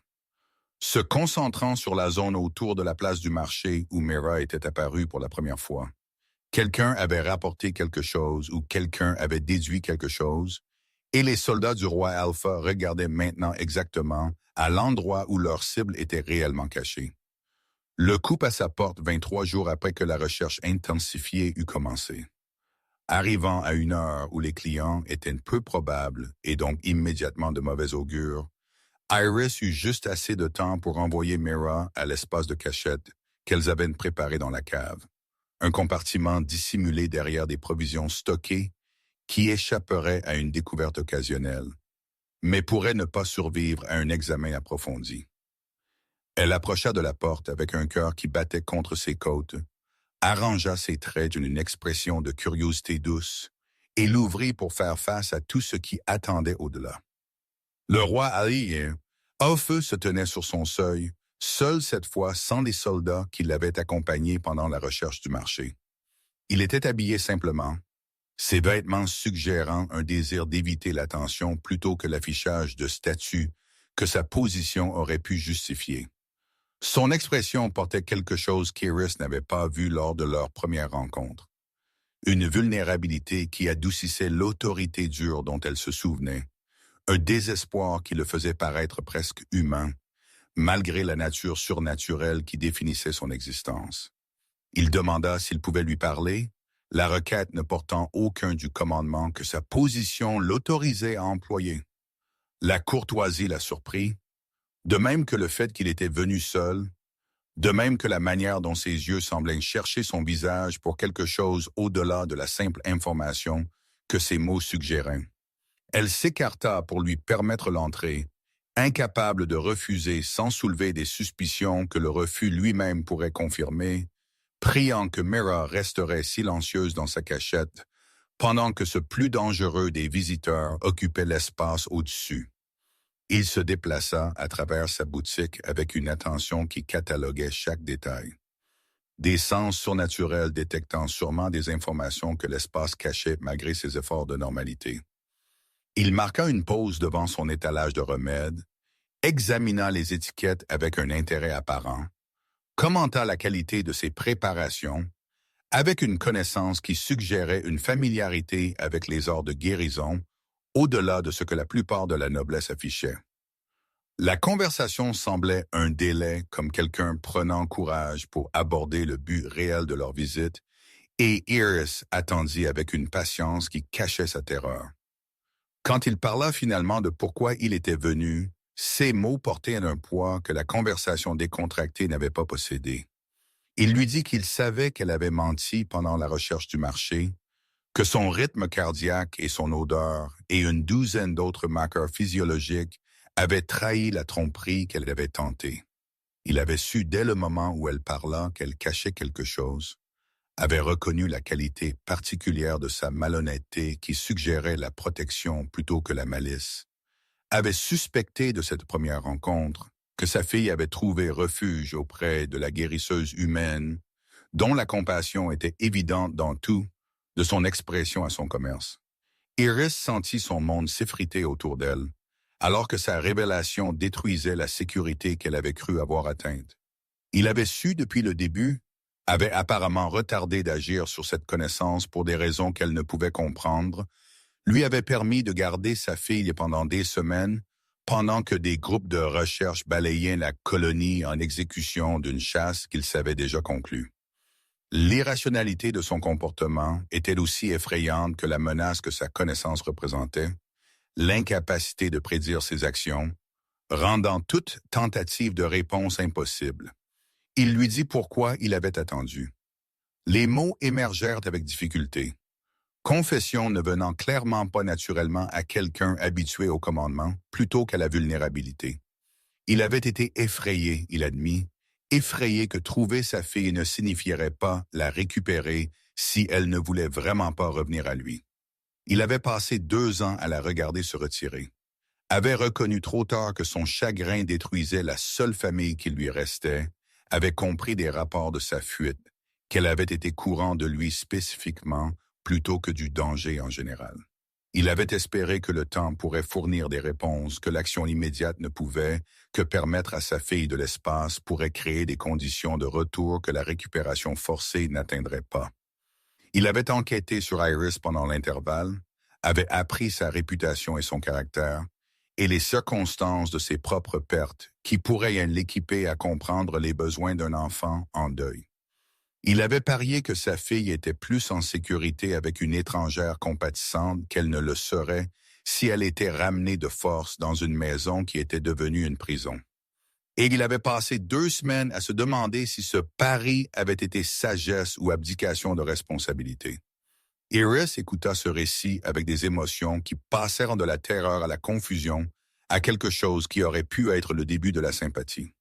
Se concentrant sur la zone autour de la place du marché où Mira était apparue pour la première fois, quelqu'un avait rapporté quelque chose ou quelqu'un avait déduit quelque chose, et les soldats du roi Alpha regardaient maintenant exactement à l'endroit où leur cible était réellement cachée. Le coup à sa porte 23 jours après que la recherche intensifiée eut commencé. Arrivant à une heure où les clients étaient peu probables et donc immédiatement de mauvais augure, Iris eut juste assez de temps pour envoyer Mira à l'espace de cachette qu'elles avaient préparé dans la cave, un compartiment dissimulé derrière des provisions stockées qui échapperait à une découverte occasionnelle, mais pourrait ne pas survivre à un examen approfondi. Elle approcha de la porte avec un cœur qui battait contre ses côtes, arrangea ses traits d'une expression de curiosité douce et l'ouvrit pour faire face à tout ce qui attendait au-delà. Le roi Ali, Aufeu se tenait sur son seuil, seul cette fois sans les soldats qui l'avaient accompagné pendant la recherche du marché. Il était habillé simplement, ses vêtements suggérant un désir d'éviter l'attention plutôt que l'affichage de statut que sa position aurait pu justifier. Son expression portait quelque chose qu'Iris n'avait pas vu lors de leur première rencontre. Une vulnérabilité qui adoucissait l'autorité dure dont elle se souvenait, un désespoir qui le faisait paraître presque humain, malgré la nature surnaturelle qui définissait son existence. Il demanda s'il pouvait lui parler, la requête ne portant aucun du commandement que sa position l'autorisait à employer. La courtoisie la surprit, de même que le fait qu'il était venu seul, de même que la manière dont ses yeux semblaient chercher son visage pour quelque chose au-delà de la simple information que ses mots suggéraient. Elle s'écarta pour lui permettre l'entrée, incapable de refuser sans soulever des suspicions que le refus lui-même pourrait confirmer, priant que Mira resterait silencieuse dans sa cachette, pendant que ce plus dangereux des visiteurs occupait l'espace au-dessus. Il se déplaça à travers sa boutique avec une attention qui cataloguait chaque détail. Des sens surnaturels détectant sûrement des informations que l'espace cachait malgré ses efforts de normalité. Il marqua une pause devant son étalage de remèdes, examina les étiquettes avec un intérêt apparent, commenta la qualité de ses préparations, avec une connaissance qui suggérait une familiarité avec les arts de guérison, au-delà de ce que la plupart de la noblesse affichait. La conversation semblait un délai comme quelqu'un prenant courage pour aborder le but réel de leur visite, et Iris attendit avec une patience qui cachait sa terreur. Quand il parla finalement de pourquoi il était venu, ses mots portaient un poids que la conversation décontractée n'avait pas possédé. Il lui dit qu'il savait qu'elle avait menti pendant la recherche du marché, que son rythme cardiaque et son odeur et une douzaine d'autres marqueurs physiologiques avaient trahi la tromperie qu'elle avait tentée. Il avait su dès le moment où elle parla qu'elle cachait quelque chose, avait reconnu la qualité particulière de sa malhonnêteté qui suggérait la protection plutôt que la malice, avait suspecté de cette première rencontre que sa fille avait trouvé refuge auprès de la guérisseuse humaine, dont la compassion était évidente dans tout, de son expression à son commerce. Iris sentit son monde s'effriter autour d'elle, alors que sa révélation détruisait la sécurité qu'elle avait cru avoir atteinte. Il avait su depuis le début, avait apparemment retardé d'agir sur cette connaissance pour des raisons qu'elle ne pouvait comprendre, lui avait permis de garder sa fille pendant des semaines, pendant que des groupes de recherche balayaient la colonie en exécution d'une chasse qu'il savait déjà conclue. L'irrationalité de son comportement était aussi effrayante que la menace que sa connaissance représentait, l'incapacité de prédire ses actions, rendant toute tentative de réponse impossible. Il lui dit pourquoi il avait attendu. Les mots émergèrent avec difficulté. Confession ne venant clairement pas naturellement à quelqu'un habitué au commandement, plutôt qu'à la vulnérabilité. Il avait été effrayé, il admit, effrayé que trouver sa fille ne signifierait pas la récupérer si elle ne voulait vraiment pas revenir à lui. Il avait passé 2 ans à la regarder se retirer, avait reconnu trop tard que son chagrin détruisait la seule famille qui lui restait, avait compris des rapports de sa fuite, qu'elle avait été courant de lui spécifiquement plutôt que du danger en général. Il avait espéré que le temps pourrait fournir des réponses, que l'action immédiate ne pouvait, que permettre à sa fille de l'espace pourrait créer des conditions de retour que la récupération forcée n'atteindrait pas. Il avait enquêté sur Iris pendant l'intervalle, avait appris sa réputation et son caractère, et les circonstances de ses propres pertes qui pourraient l'équiper à comprendre les besoins d'un enfant en deuil. Il avait parié que sa fille était plus en sécurité avec une étrangère compatissante qu'elle ne le serait si elle était ramenée de force dans une maison qui était devenue une prison. Et il avait passé 2 semaines à se demander si ce pari avait été sagesse ou abdication de responsabilité. Iris écouta ce récit avec des émotions qui passèrent de la terreur à la confusion, à quelque chose qui aurait pu être le début de la sympathie.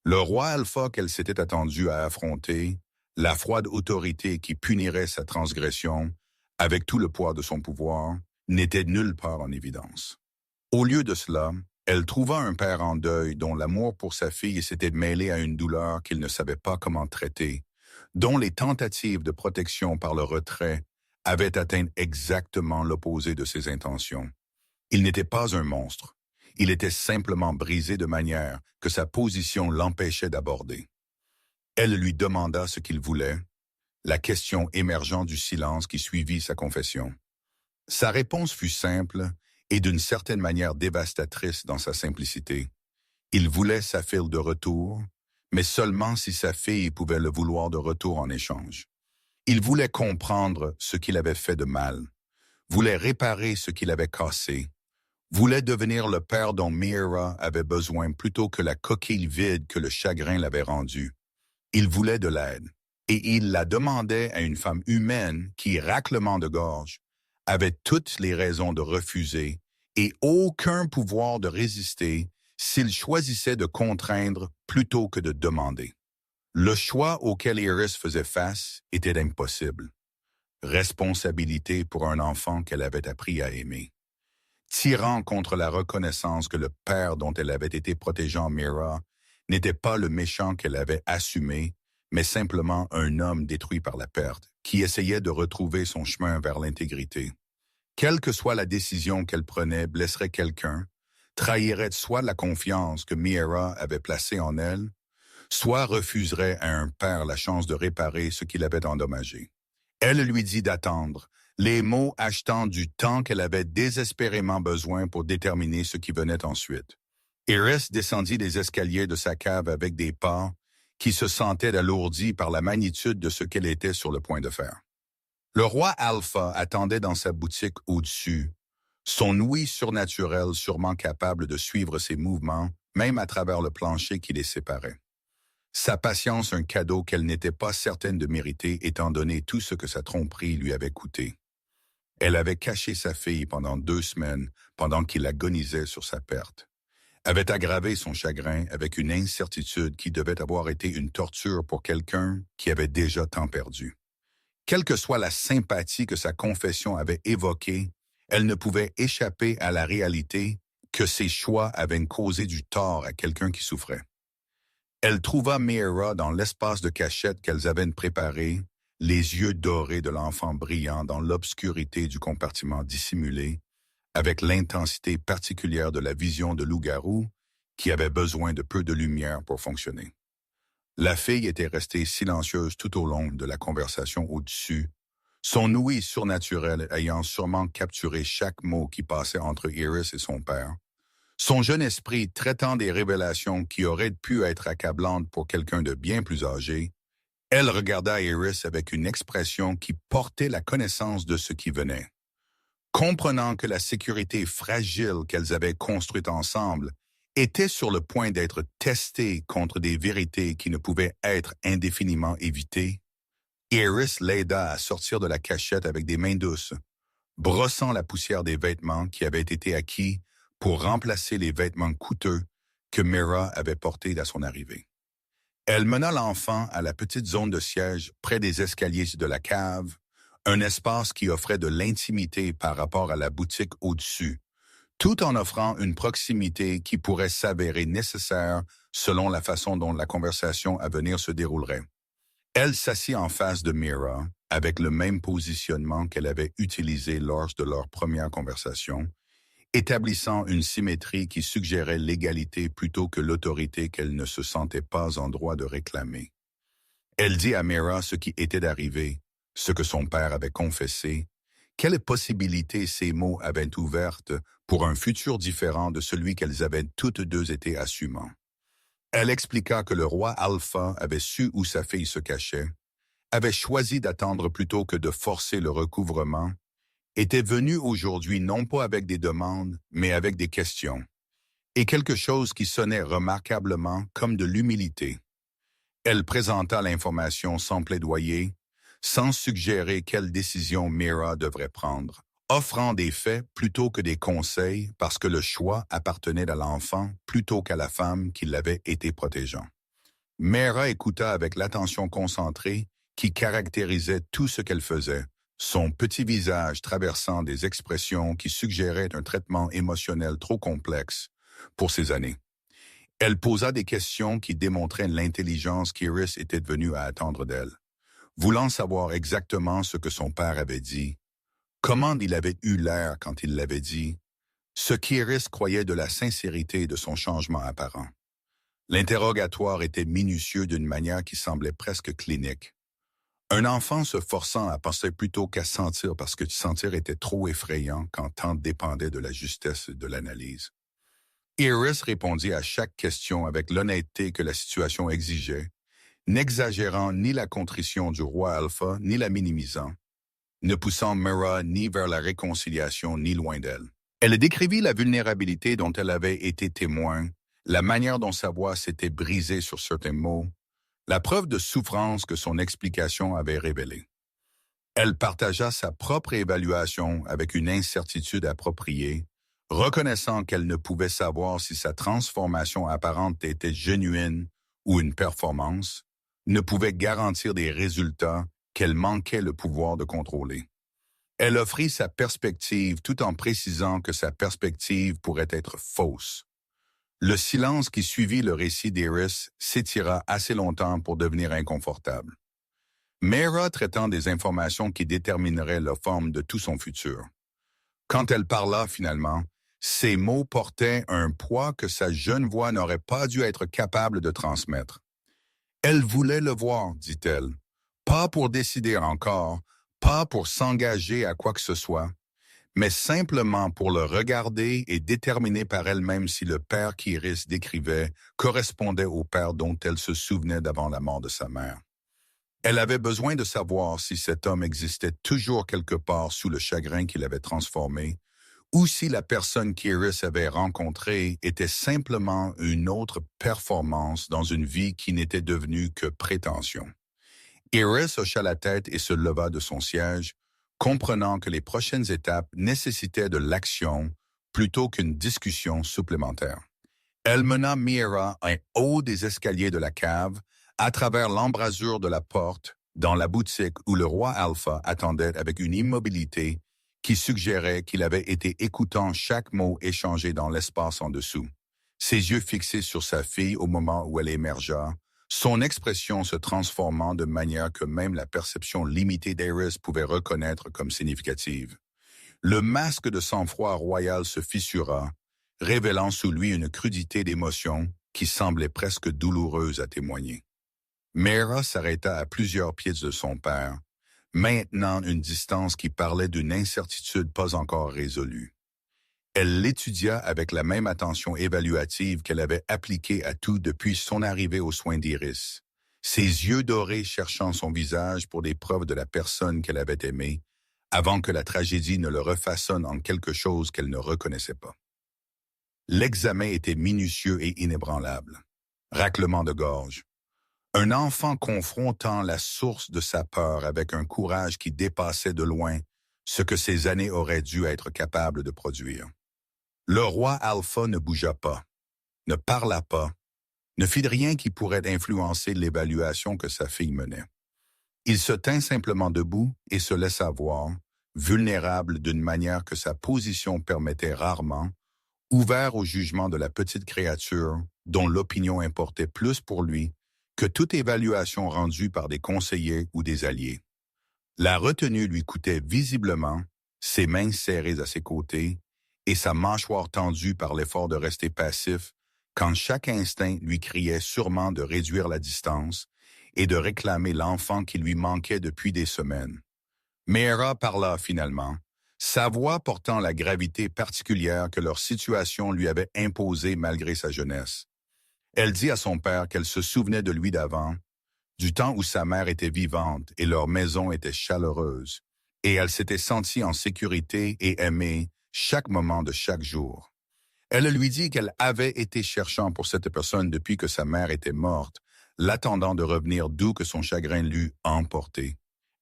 Le roi alpha qu'elle s'était attendue à affronter, la froide autorité qui punirait sa transgression, avec tout le poids de son pouvoir, n'était nulle part en évidence. Au lieu de cela, elle trouva un père en deuil dont l'amour pour sa fille s'était mêlé à une douleur qu'il ne savait pas comment traiter, dont les tentatives de protection par le retrait avaient atteint exactement l'opposé de ses intentions. Il n'était pas un monstre. Il était simplement brisé de manière que sa position l'empêchait d'aborder. Elle lui demanda ce qu'il voulait, la question émergeant du silence qui suivit sa confession. Sa réponse fut simple et d'une certaine manière dévastatrice dans sa simplicité. Il voulait sa fille de retour, mais seulement si sa fille pouvait le vouloir de retour en échange. Il voulait comprendre ce qu'il avait fait de mal, voulait réparer ce qu'il avait cassé, voulait devenir le père dont Mira avait besoin plutôt que la coquille vide que le chagrin l'avait rendue. Il voulait de l'aide, et il la demandait à une femme humaine qui, raclement de gorge, avait toutes les raisons de refuser et aucun pouvoir de résister s'il choisissait de contraindre plutôt que de demander. Le choix auquel Iris faisait face était impossible. Responsabilité pour un enfant qu'elle avait appris à aimer. Tirant contre la reconnaissance que le père dont elle avait été protégeant Mira n'était pas le méchant qu'elle avait assumé, mais simplement un homme détruit par la perte, qui essayait de retrouver son chemin vers l'intégrité. Quelle que soit la décision qu'elle prenait blesserait quelqu'un, trahirait soit la confiance que Mira avait placée en elle, soit refuserait à un père la chance de réparer ce qu'il avait endommagé. Elle lui dit d'attendre, les mots achetant du temps qu'elle avait désespérément besoin pour déterminer ce qui venait ensuite. Iris descendit les escaliers de sa cave avec des pas qui se sentaient alourdis par la magnitude de ce qu'elle était sur le point de faire. Le roi Alpha attendait dans sa boutique au-dessus, son ouïe surnaturelle sûrement capable de suivre ses mouvements, même à travers le plancher qui les séparait. Sa patience un cadeau qu'elle n'était pas certaine de mériter étant donné tout ce que sa tromperie lui avait coûté. Elle avait caché sa fille pendant 2 semaines pendant qu'il agonisait sur sa perte. Avait aggravé son chagrin avec une incertitude qui devait avoir été une torture pour quelqu'un qui avait déjà tant perdu. Quelle que soit la sympathie que sa confession avait évoquée, elle ne pouvait échapper à la réalité que ses choix avaient causé du tort à quelqu'un qui souffrait. Elle trouva Mira dans l'espace de cachette qu'elles avaient préparé, les yeux dorés de l'enfant brillant dans l'obscurité du compartiment dissimulé, avec l'intensité particulière de la vision de loup-garou qui avait besoin de peu de lumière pour fonctionner. La fille était restée silencieuse tout au long de la conversation au-dessus, son ouïe surnaturelle ayant sûrement capturé chaque mot qui passait entre Iris et son père, son jeune esprit traitant des révélations qui auraient pu être accablantes pour quelqu'un de bien plus âgé. Elle regarda Iris avec une expression qui portait la connaissance de ce qui venait. Comprenant que la sécurité fragile qu'elles avaient construite ensemble était sur le point d'être testée contre des vérités qui ne pouvaient être indéfiniment évitées, Iris l'aida à sortir de la cachette avec des mains douces, brossant la poussière des vêtements qui avaient été acquis pour remplacer les vêtements coûteux que Mira avait portés à son arrivée. Elle mena l'enfant à la petite zone de siège près des escaliers de la cave, un espace qui offrait de l'intimité par rapport à la boutique au-dessus, tout en offrant une proximité qui pourrait s'avérer nécessaire selon la façon dont la conversation à venir se déroulerait. Elle s'assit en face de Mira, avec le même positionnement qu'elle avait utilisé lors de leur première conversation, établissant une symétrie qui suggérait l'égalité plutôt que l'autorité qu'elle ne se sentait pas en droit de réclamer. Elle dit à Mira ce qui était arrivé, ce que son père avait confessé, quelles possibilités ces mots avaient ouvertes pour un futur différent de celui qu'elles avaient toutes deux été assumant. Elle expliqua que le roi Alpha avait su où sa fille se cachait, avait choisi d'attendre plutôt que de forcer le recouvrement, était venu aujourd'hui non pas avec des demandes, mais avec des questions, et quelque chose qui sonnait remarquablement comme de l'humilité. Elle présenta l'information sans plaidoyer, sans suggérer quelle décision Mira devrait prendre, offrant des faits plutôt que des conseils parce que le choix appartenait à l'enfant plutôt qu'à la femme qui l'avait été protégeant. Mira écouta avec l'attention concentrée qui caractérisait tout ce qu'elle faisait, son petit visage traversant des expressions qui suggéraient un traitement émotionnel trop complexe pour ses années. Elle posa des questions qui démontraient l'intelligence qu'Iris était devenue à attendre d'elle, voulant savoir exactement ce que son père avait dit, comment il avait eu l'air quand il l'avait dit, ce qu'Iris croyait de la sincérité de son changement apparent. L'interrogatoire était minutieux d'une manière qui semblait presque clinique. Un enfant se forçant à penser plutôt qu'à sentir parce que sentir était trop effrayant quand tant dépendait de la justesse de l'analyse. Iris répondit à chaque question avec l'honnêteté que la situation exigeait, n'exagérant ni la contrition du roi Alpha ni la minimisant, ne poussant Mira ni vers la réconciliation ni loin d'elle. Elle décrivit la vulnérabilité dont elle avait été témoin, la manière dont sa voix s'était brisée sur certains mots, la preuve de souffrance que son explication avait révélée. Elle partagea sa propre évaluation avec une incertitude appropriée, reconnaissant qu'elle ne pouvait savoir si sa transformation apparente était genuine ou une performance, ne pouvait garantir des résultats qu'elle manquait le pouvoir de contrôler. Elle offrit sa perspective tout en précisant que sa perspective pourrait être fausse. Le silence qui suivit le récit d'Iris s'étira assez longtemps pour devenir inconfortable. Mira traitant des informations qui détermineraient la forme de tout son futur. Quand elle parla finalement, ses mots portaient un poids que sa jeune voix n'aurait pas dû être capable de transmettre. Elle voulait le voir, dit-elle, pas pour décider encore, pas pour s'engager à quoi que ce soit, mais simplement pour le regarder et déterminer par elle-même si le père qu'Iris décrivait correspondait au père dont elle se souvenait d'avant la mort de sa mère. Elle avait besoin de savoir si cet homme existait toujours quelque part sous le chagrin qui l'avait transformé, ou si la personne qu'Iris avait rencontrée était simplement une autre performance dans une vie qui n'était devenue que prétention. Iris hocha la tête et se leva de son siège, comprenant que les prochaines étapes nécessitaient de l'action plutôt qu'une discussion supplémentaire. Elle mena Mira en haut des escaliers de la cave, à travers l'embrasure de la porte, dans la boutique où le roi Alpha attendait avec une immobilité qui suggérait qu'il avait été écoutant chaque mot échangé dans l'espace en dessous. Ses yeux fixés sur sa fille au moment où elle émergea, son expression se transformant de manière que même la perception limitée d'Iris pouvait reconnaître comme significative. Le masque de sang-froid royal se fissura, révélant sous lui une crudité d'émotion qui semblait presque douloureuse à témoigner. Mira s'arrêta à plusieurs pieds de son père, maintenant une distance qui parlait d'une incertitude pas encore résolue. Elle l'étudia avec la même attention évaluative qu'elle avait appliquée à tout depuis son arrivée aux soins d'Iris, ses yeux dorés cherchant son visage pour des preuves de la personne qu'elle avait aimée, avant que la tragédie ne le refaçonne en quelque chose qu'elle ne reconnaissait pas. L'examen était minutieux et inébranlable. Raclement de gorge. Un enfant confrontant la source de sa peur avec un courage qui dépassait de loin ce que ses années auraient dû être capables de produire. Le roi Alpha ne bougea pas, ne parla pas, ne fit rien qui pourrait influencer l'évaluation que sa fille menait. Il se tint simplement debout et se laissa voir, vulnérable d'une manière que sa position permettait rarement, ouvert au jugement de la petite créature dont l'opinion importait plus pour lui que toute évaluation rendue par des conseillers ou des alliés. La retenue lui coûtait visiblement, ses mains serrées à ses côtés et sa mâchoire tendue par l'effort de rester passif quand chaque instinct lui criait sûrement de réduire la distance et de réclamer l'enfant qui lui manquait depuis des semaines. Meera parla finalement, sa voix portant la gravité particulière que leur situation lui avait imposée malgré sa jeunesse. Elle dit à son père qu'elle se souvenait de lui d'avant, du temps où sa mère était vivante et leur maison était chaleureuse, et elle s'était sentie en sécurité et aimée chaque moment de chaque jour. Elle lui dit qu'elle avait été cherchant pour cette personne depuis que sa mère était morte, l'attendant de revenir d'où que son chagrin l'eût emporté,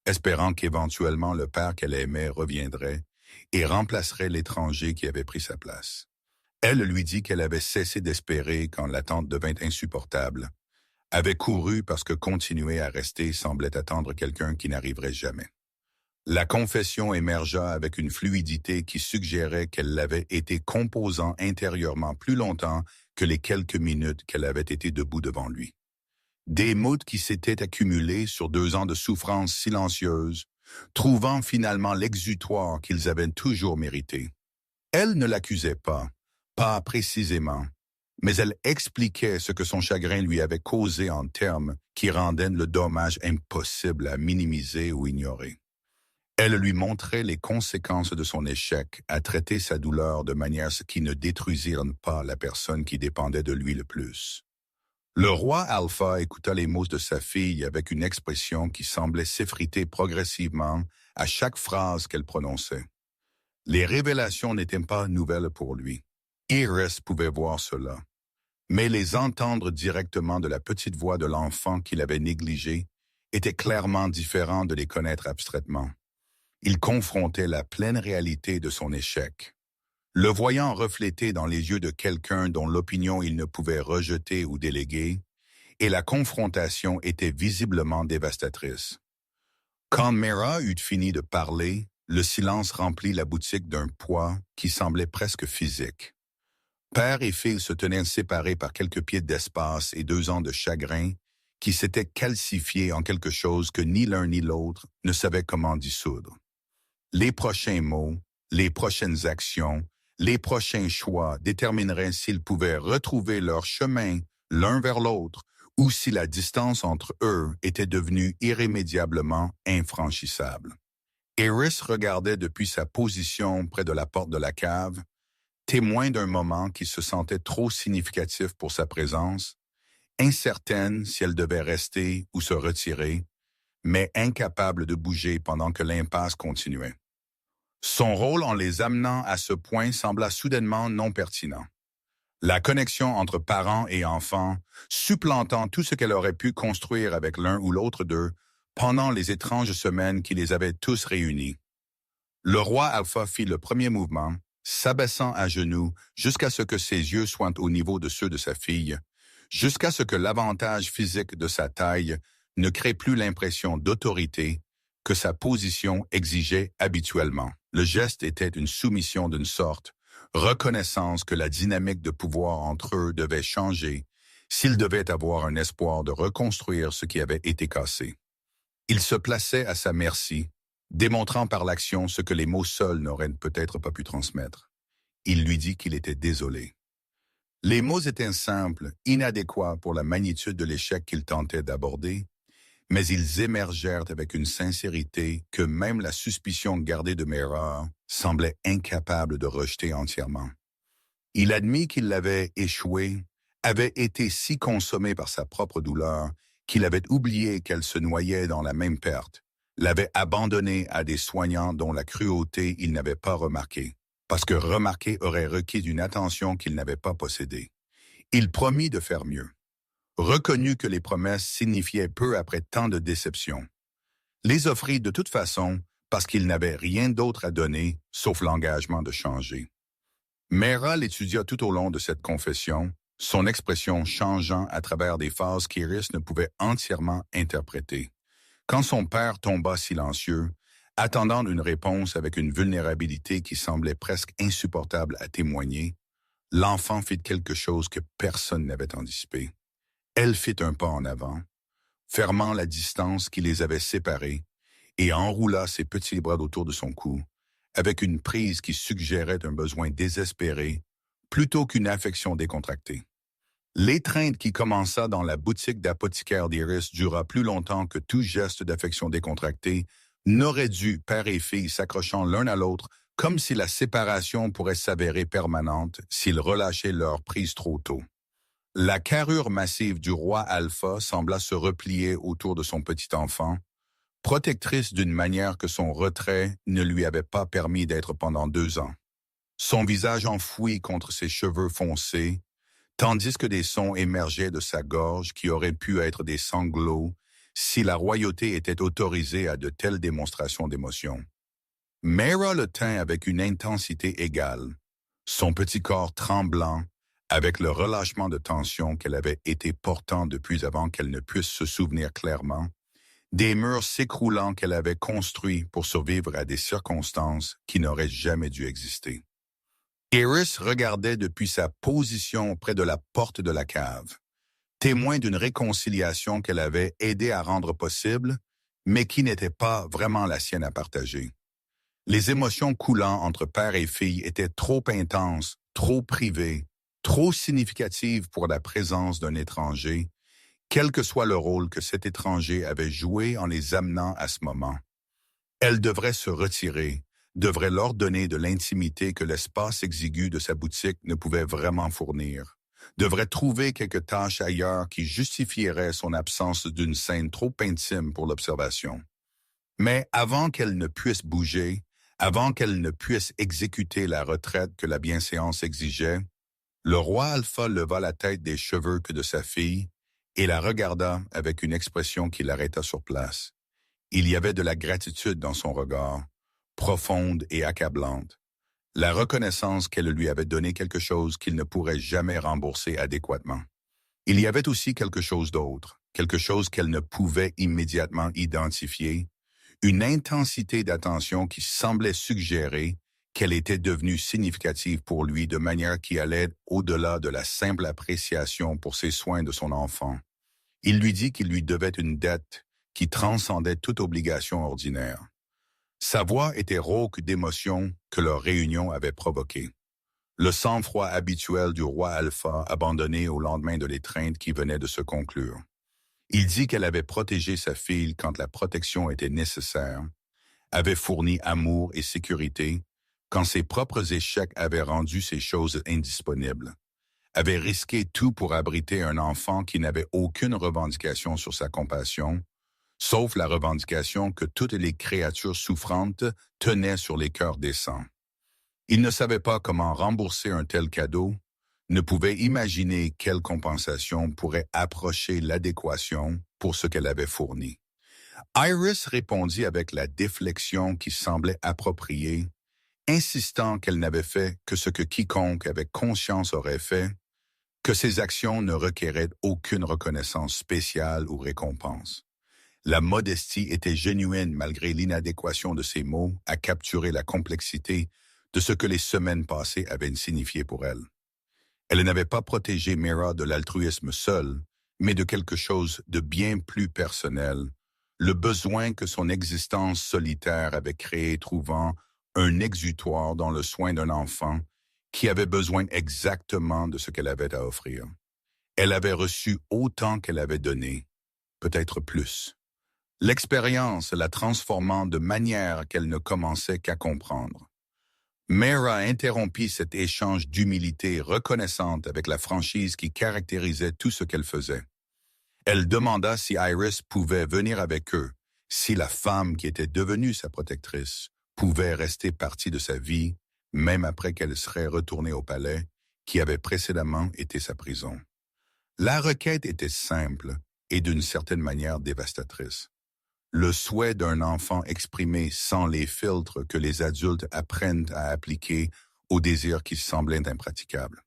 espérant qu'éventuellement le père qu'elle aimait reviendrait et remplacerait l'étranger qui avait pris sa place. Elle lui dit qu'elle avait cessé d'espérer quand l'attente devint insupportable, avait couru parce que continuer à rester semblait attendre quelqu'un qui n'arriverait jamais. La confession émergea avec une fluidité qui suggérait qu'elle l'avait été composant intérieurement plus longtemps que les quelques minutes qu'elle avait été debout devant lui. Des mots qui s'étaient accumulés sur 2 ans de souffrance silencieuse, trouvant finalement l'exutoire qu'ils avaient toujours mérité. Elle ne l'accusait pas précisément, mais elle expliquait ce que son chagrin lui avait causé en termes qui rendaient le dommage impossible à minimiser ou ignorer. Elle lui montrait les conséquences de son échec à traiter sa douleur de manière qui ne détruisirent pas la personne qui dépendait de lui le plus. Le roi Alpha écouta les mots de sa fille avec une expression qui semblait s'effriter progressivement à chaque phrase qu'elle prononçait. Les révélations n'étaient pas nouvelles pour lui. Iris pouvait voir cela. Mais les entendre directement de la petite voix de l'enfant qu'il avait négligé était clairement différent de les connaître abstraitement. Il confrontait la pleine réalité de son échec. Le voyant reflété dans les yeux de quelqu'un dont l'opinion il ne pouvait rejeter ou déléguer, et la confrontation était visiblement dévastatrice. Quand Meera eut fini de parler, le silence remplit la boutique d'un poids qui semblait presque physique. Père et fille se tenaient séparés par quelques pieds d'espace et 2 ans de chagrin qui s'étaient calcifiés en quelque chose que ni l'un ni l'autre ne savaient comment dissoudre. Les prochains mots, les prochaines actions, les prochains choix détermineraient s'ils pouvaient retrouver leur chemin l'un vers l'autre ou si la distance entre eux était devenue irrémédiablement infranchissable. Iris regardait depuis sa position près de la porte de la cave, témoin d'un moment qui se sentait trop significatif pour sa présence, incertaine si elle devait rester ou se retirer, mais incapable de bouger pendant que l'impasse continuait. Son rôle en les amenant à ce point sembla soudainement non pertinent. La connexion entre parents et enfants, supplantant tout ce qu'elle aurait pu construire avec l'un ou l'autre d'eux pendant les étranges semaines qui les avaient tous réunis. Le roi Alpha fit le premier mouvement, s'abaissant à genoux jusqu'à ce que ses yeux soient au niveau de ceux de sa fille, jusqu'à ce que l'avantage physique de sa taille ne crée plus l'impression d'autorité que sa position exigeait habituellement. Le geste était une soumission d'une sorte, reconnaissance que la dynamique de pouvoir entre eux devait changer s'ils devaient avoir un espoir de reconstruire ce qui avait été cassé. Il se plaçait à sa merci, démontrant par l'action ce que les mots seuls n'auraient peut-être pas pu transmettre. Il lui dit qu'il était désolé. Les mots étaient simples, inadéquats pour la magnitude de l'échec qu'il tentait d'aborder, mais ils émergèrent avec une sincérité que même la suspicion gardée de Meera semblait incapable de rejeter entièrement. Il admit qu'il avait échoué, avait été si consommé par sa propre douleur qu'il avait oublié qu'elle se noyait dans la même perte, l'avait abandonnée à des soignants dont la cruauté il n'avait pas remarquée, parce que remarquer aurait requis d'une attention qu'il n'avait pas possédée. Il promit de faire mieux. Reconnut que les promesses signifiaient peu après tant de déceptions. Les offrit de toute façon parce qu'il n'avait rien d'autre à donner sauf l'engagement de changer. Meera l'étudia tout au long de cette confession, son expression changeant à travers des phases qu'Iris ne pouvait entièrement interpréter. Quand son père tomba silencieux, attendant une réponse avec une vulnérabilité qui semblait presque insupportable à témoigner, l'enfant fit quelque chose que personne n'avait anticipé. Elle fit un pas en avant, fermant la distance qui les avait séparés, et enroula ses petits bras autour de son cou, avec une prise qui suggérait un besoin désespéré plutôt qu'une affection décontractée. L'étreinte qui commença dans la boutique d'apothicaire d'Iris dura plus longtemps que tout geste d'affection décontractée n'aurait dû, père et fille s'accrochant l'un à l'autre, comme si la séparation pourrait s'avérer permanente s'ils relâchaient leur prise trop tôt. La carrure massive du roi Alpha sembla se replier autour de son petit enfant, protectrice d'une manière que son retrait ne lui avait pas permis d'être pendant 2 ans. Son visage enfoui contre ses cheveux foncés, tandis que des sons émergeaient de sa gorge qui auraient pu être des sanglots si la royauté était autorisée à de telles démonstrations d'émotion. Mera le tint avec une intensité égale, son petit corps tremblant, avec le relâchement de tension qu'elle avait été portant depuis avant qu'elle ne puisse se souvenir clairement, des murs s'écroulant qu'elle avait construits pour survivre à des circonstances qui n'auraient jamais dû exister. Iris regardait depuis sa position près de la porte de la cave, témoin d'une réconciliation qu'elle avait aidé à rendre possible, mais qui n'était pas vraiment la sienne à partager. Les émotions coulant entre père et fille étaient trop intenses, trop privées, trop significatives pour la présence d'un étranger, quel que soit le rôle que cet étranger avait joué en les amenant à ce moment. Elle devrait se retirer, devrait leur donner de l'intimité que l'espace exigu de sa boutique ne pouvait vraiment fournir, devrait trouver quelques tâches ailleurs qui justifieraient son absence d'une scène trop intime pour l'observation. Mais avant qu'elle ne puisse bouger, avant qu'elle ne puisse exécuter la retraite que la bienséance exigeait, le roi Alpha leva la tête des cheveux que de sa fille et la regarda avec une expression qui l'arrêta sur place. Il y avait de la gratitude dans son regard, profonde et accablante, la reconnaissance qu'elle lui avait donné quelque chose qu'il ne pourrait jamais rembourser adéquatement. Il y avait aussi quelque chose d'autre, quelque chose qu'elle ne pouvait immédiatement identifier, une intensité d'attention qui semblait suggérer qu'elle était devenue significative pour lui de manière qui allait au-delà de la simple appréciation pour ses soins de son enfant. Il lui dit qu'il lui devait une dette qui transcendait toute obligation ordinaire. Sa voix était rauque d'émotion que leur réunion avait provoquée. Le sang-froid habituel du roi Alpha abandonné au lendemain de l'étreinte qui venait de se conclure. Il dit qu'elle avait protégé sa fille quand la protection était nécessaire, avait fourni amour et sécurité quand ses propres échecs avaient rendu ces choses indisponibles, avait risqué tout pour abriter un enfant qui n'avait aucune revendication sur sa compassion, sauf la revendication que toutes les créatures souffrantes tenaient sur les cœurs décents. Il ne savait pas comment rembourser un tel cadeau, ne pouvait imaginer quelle compensation pourrait approcher l'adéquation pour ce qu'elle avait fourni. Iris répondit avec la déflexion qui semblait appropriée, insistant qu'elle n'avait fait que ce que quiconque avec conscience aurait fait, que ses actions ne requéraient aucune reconnaissance spéciale ou récompense. La modestie était genuine malgré l'inadéquation de ses mots à capturer la complexité de ce que les semaines passées avaient signifié pour elle. Elle n'avait pas protégé Mera de l'altruisme seul, mais de quelque chose de bien plus personnel, le besoin que son existence solitaire avait créé trouvant un exutoire dans le soin d'un enfant qui avait besoin exactement de ce qu'elle avait à offrir. Elle avait reçu autant qu'elle avait donné, peut-être plus. L'expérience la transformant de manière qu'elle ne commençait qu'à comprendre. Mera interrompit cet échange d'humilité reconnaissante avec la franchise qui caractérisait tout ce qu'elle faisait. Elle demanda si Iris pouvait venir avec eux, si la femme qui était devenue sa protectrice pouvait rester partie de sa vie, même après qu'elle serait retournée au palais, qui avait précédemment été sa prison. La requête était simple et d'une certaine manière dévastatrice. Le souhait d'un enfant exprimé sans les filtres que les adultes apprennent à appliquer aux désirs qui semblaient impraticables.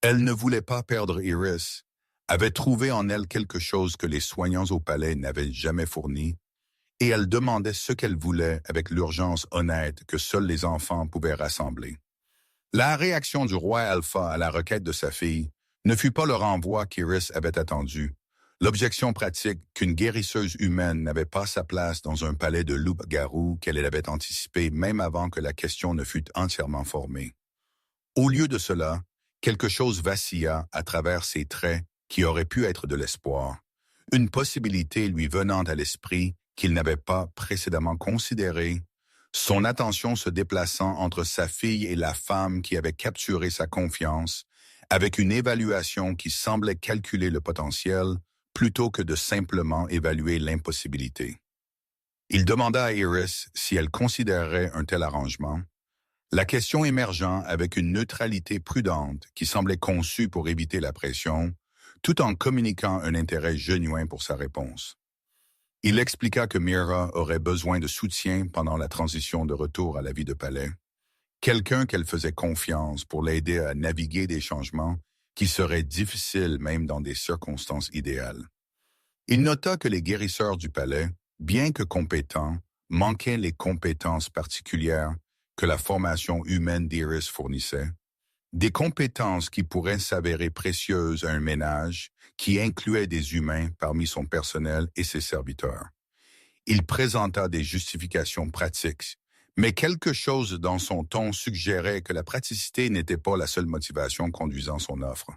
Elle ne voulait pas perdre Iris, avait trouvé en elle quelque chose que les soignants au palais n'avaient jamais fourni, et elle demandait ce qu'elle voulait avec l'urgence honnête que seuls les enfants pouvaient rassembler. La réaction du roi Alpha à la requête de sa fille ne fut pas le renvoi qu'Iris avait attendu, L'objection pratique qu'une guérisseuse humaine n'avait pas sa place dans un palais de loup-garou qu'elle avait anticipé même avant que la question ne fût entièrement formée. Au lieu de cela, quelque chose vacilla à travers ses traits qui aurait pu être de l'espoir, une possibilité lui venant à l'esprit qu'il n'avait pas précédemment considérée, son attention se déplaçant entre sa fille et la femme qui avait capturé sa confiance, avec une évaluation qui semblait calculer le potentiel plutôt que de simplement évaluer l'impossibilité. Il demanda à Iris si elle considérerait un tel arrangement, la question émergeant avec une neutralité prudente qui semblait conçue pour éviter la pression, tout en communiquant un intérêt genuin pour sa réponse. Il expliqua que Mira aurait besoin de soutien pendant la transition de retour à la vie de palais, quelqu'un qu'elle faisait confiance pour l'aider à naviguer des changements qui seraient difficiles même dans des circonstances idéales. Il nota que les guérisseurs du palais, bien que compétents, manquaient les compétences particulières que la formation humaine d'Iris fournissait, des compétences qui pourraient s'avérer précieuses à un ménage qui incluait des humains parmi son personnel et ses serviteurs. Il présenta des justifications pratiques, mais quelque chose dans son ton suggérait que la praticité n'était pas la seule motivation conduisant son offre.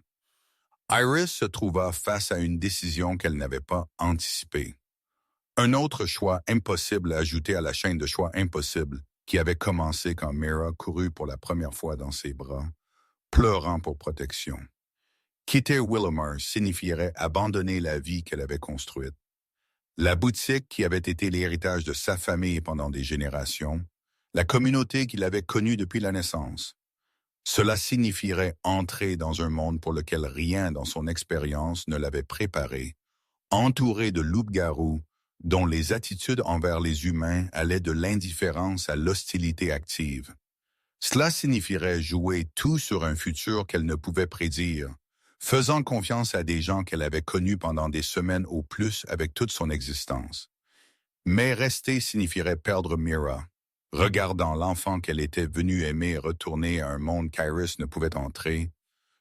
Iris se trouva face à une décision qu'elle n'avait pas anticipée. Un autre choix impossible ajouté à la chaîne de choix impossibles qui avait commencé quand Mira courut pour la première fois dans ses bras, pleurant pour protection. Quitter Willamar signifierait abandonner la vie qu'elle avait construite. La boutique qui avait été l'héritage de sa famille pendant des générations, la communauté qu'il avait connue depuis la naissance. Cela signifierait entrer dans un monde pour lequel rien dans son expérience ne l'avait préparé, entouré de loups-garous dont les attitudes envers les humains allaient de l'indifférence à l'hostilité active. Cela signifierait jouer tout sur un futur qu'elle ne pouvait prédire, faisant confiance à des gens qu'elle avait connus pendant des semaines au plus avec toute son existence. Mais rester signifierait perdre Mira, regardant l'enfant qu'elle était venue aimer retourner à un monde qu'Iris ne pouvait entrer,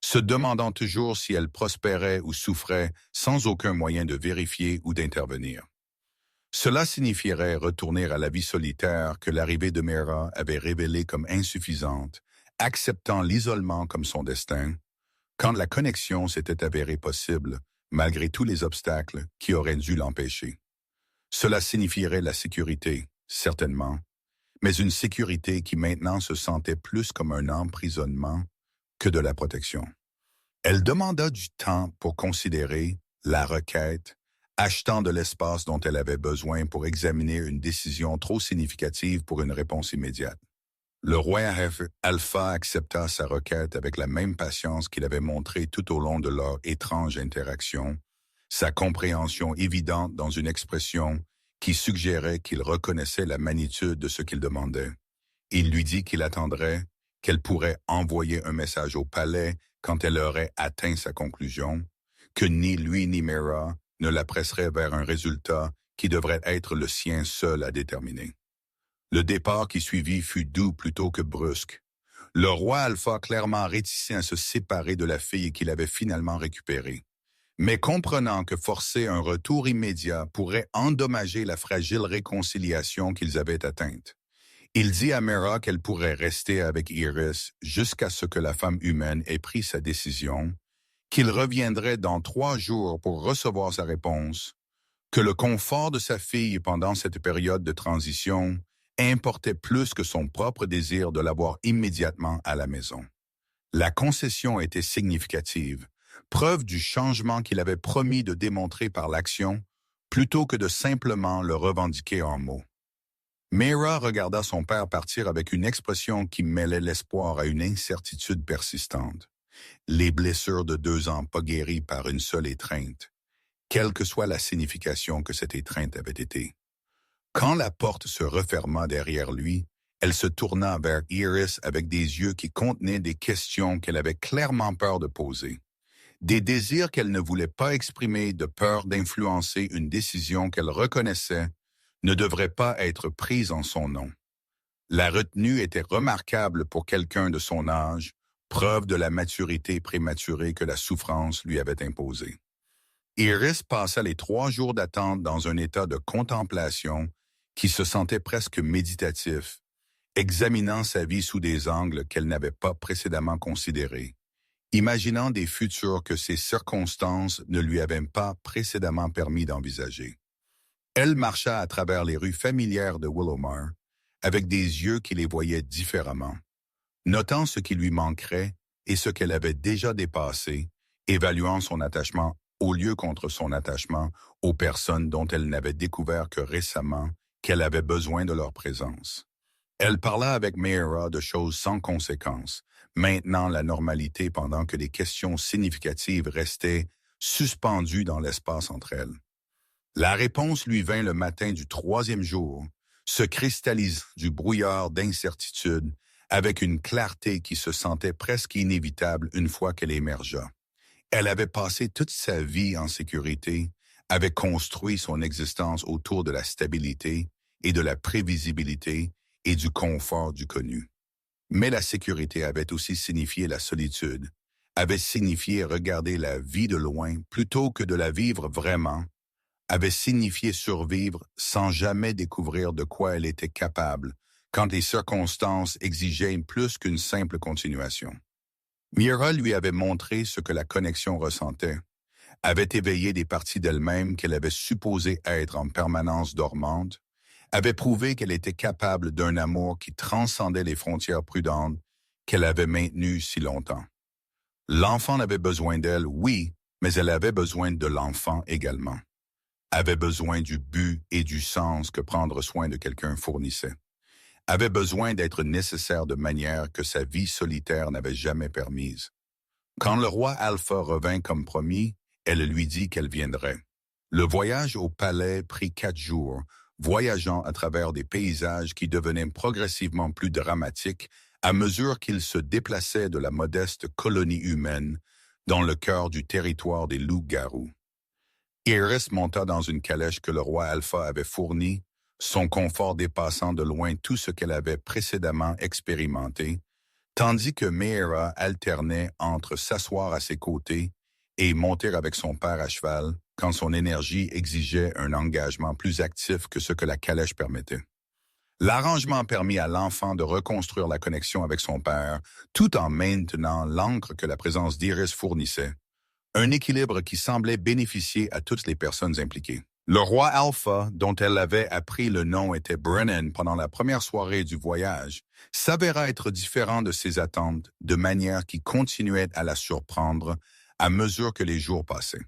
se demandant toujours si elle prospérait ou souffrait sans aucun moyen de vérifier ou d'intervenir. Cela signifierait retourner à la vie solitaire que l'arrivée de Mira avait révélée comme insuffisante, acceptant l'isolement comme son destin, quand la connexion s'était avérée possible, malgré tous les obstacles qui auraient dû l'empêcher. Cela signifierait la sécurité, certainement, mais une sécurité qui maintenant se sentait plus comme un emprisonnement que de la protection. Elle demanda du temps pour considérer la requête, achetant de l'espace dont elle avait besoin pour examiner une décision trop significative pour une réponse immédiate. Le roi Alpha accepta sa requête avec la même patience qu'il avait montrée tout au long de leur étrange interaction, sa compréhension évidente dans une expression qui suggérait qu'il reconnaissait la magnitude de ce qu'il demandait. Il lui dit qu'il attendrait, qu'elle pourrait envoyer un message au palais quand elle aurait atteint sa conclusion, que ni lui ni Mira ne la presserait vers un résultat qui devrait être le sien seul à déterminer. Le départ qui suivit fut doux plutôt que brusque. Le roi Alpha clairement réticent à se séparer de la fille qu'il avait finalement récupérée. Mais comprenant que forcer un retour immédiat pourrait endommager la fragile réconciliation qu'ils avaient atteinte, il dit à Mira qu'elle pourrait rester avec Iris jusqu'à ce que la femme humaine ait pris sa décision, qu'il reviendrait dans 3 jours pour recevoir sa réponse, que le confort de sa fille pendant cette période de transition importait plus que son propre désir de l'avoir immédiatement à la maison. La concession était significative, preuve du changement qu'il avait promis de démontrer par l'action, plutôt que de simplement le revendiquer en mots. Mira regarda son père partir avec une expression qui mêlait l'espoir à une incertitude persistante. Les blessures de 2 ans pas guéries par une seule étreinte, quelle que soit la signification que cette étreinte avait été. Quand la porte se referma derrière lui, elle se tourna vers Iris avec des yeux qui contenaient des questions qu'elle avait clairement peur de poser. Des désirs qu'elle ne voulait pas exprimer de peur d'influencer une décision qu'elle reconnaissait ne devrait pas être prise en son nom. La retenue était remarquable pour quelqu'un de son âge, preuve de la maturité prématurée que la souffrance lui avait imposée. Iris passa les 3 jours d'attente dans un état de contemplation qui se sentait presque méditatif, examinant sa vie sous des angles qu'elle n'avait pas précédemment considérés, imaginant des futurs que ses circonstances ne lui avaient pas précédemment permis d'envisager. Elle marcha à travers les rues familières de Willowmere avec des yeux qui les voyaient différemment, notant ce qui lui manquerait et ce qu'elle avait déjà dépassé, évaluant son attachement au lieu contre son attachement aux personnes dont elle n'avait découvert que récemment qu'elle avait besoin de leur présence. Elle parla avec Meera de choses sans conséquence, maintenant la normalité pendant que des questions significatives restaient suspendues dans l'espace entre elles. La réponse lui vint le matin du 3e jour, se cristallise du brouillard d'incertitude avec une clarté qui se sentait presque inévitable une fois qu'elle émergea. Elle avait passé toute sa vie en sécurité, avait construit son existence autour de la stabilité et de la prévisibilité et du confort du connu. Mais la sécurité avait aussi signifié la solitude, avait signifié regarder la vie de loin plutôt que de la vivre vraiment, avait signifié survivre sans jamais découvrir de quoi elle était capable quand les circonstances exigeaient plus qu'une simple continuation. Meera lui avait montré ce que la connexion ressentait, avait éveillé des parties d'elle-même qu'elle avait supposées être en permanence dormantes, avait prouvé qu'elle était capable d'un amour qui transcendait les frontières prudentes qu'elle avait maintenues si longtemps. L'enfant avait besoin d'elle, oui, mais elle avait besoin de l'enfant également. Avait besoin du but et du sens que prendre soin de quelqu'un fournissait. Avait besoin d'être nécessaire de manière que sa vie solitaire n'avait jamais permise. Quand le roi Alpha revint comme promis, elle lui dit qu'elle viendrait. Le voyage au palais prit 4 jours, voyageant à travers des paysages qui devenaient progressivement plus dramatiques à mesure qu'ils se déplaçaient de la modeste colonie humaine dans le cœur du territoire des loups-garous. Iris monta dans une calèche que le roi Alpha avait fournie, son confort dépassant de loin tout ce qu'elle avait précédemment expérimenté, tandis que Meera alternait entre s'asseoir à ses côtés et monter avec son père à cheval quand son énergie exigeait un engagement plus actif que ce que la calèche permettait. L'arrangement permit à l'enfant de reconstruire la connexion avec son père, tout en maintenant l'ancre que la présence d'Iris fournissait, un équilibre qui semblait bénéficier à toutes les personnes impliquées. Le roi Alpha, dont elle avait appris le nom était Brennan pendant la première soirée du voyage, s'avéra être différent de ses attentes de manière qui continuait à la surprendre à mesure que les jours passaient.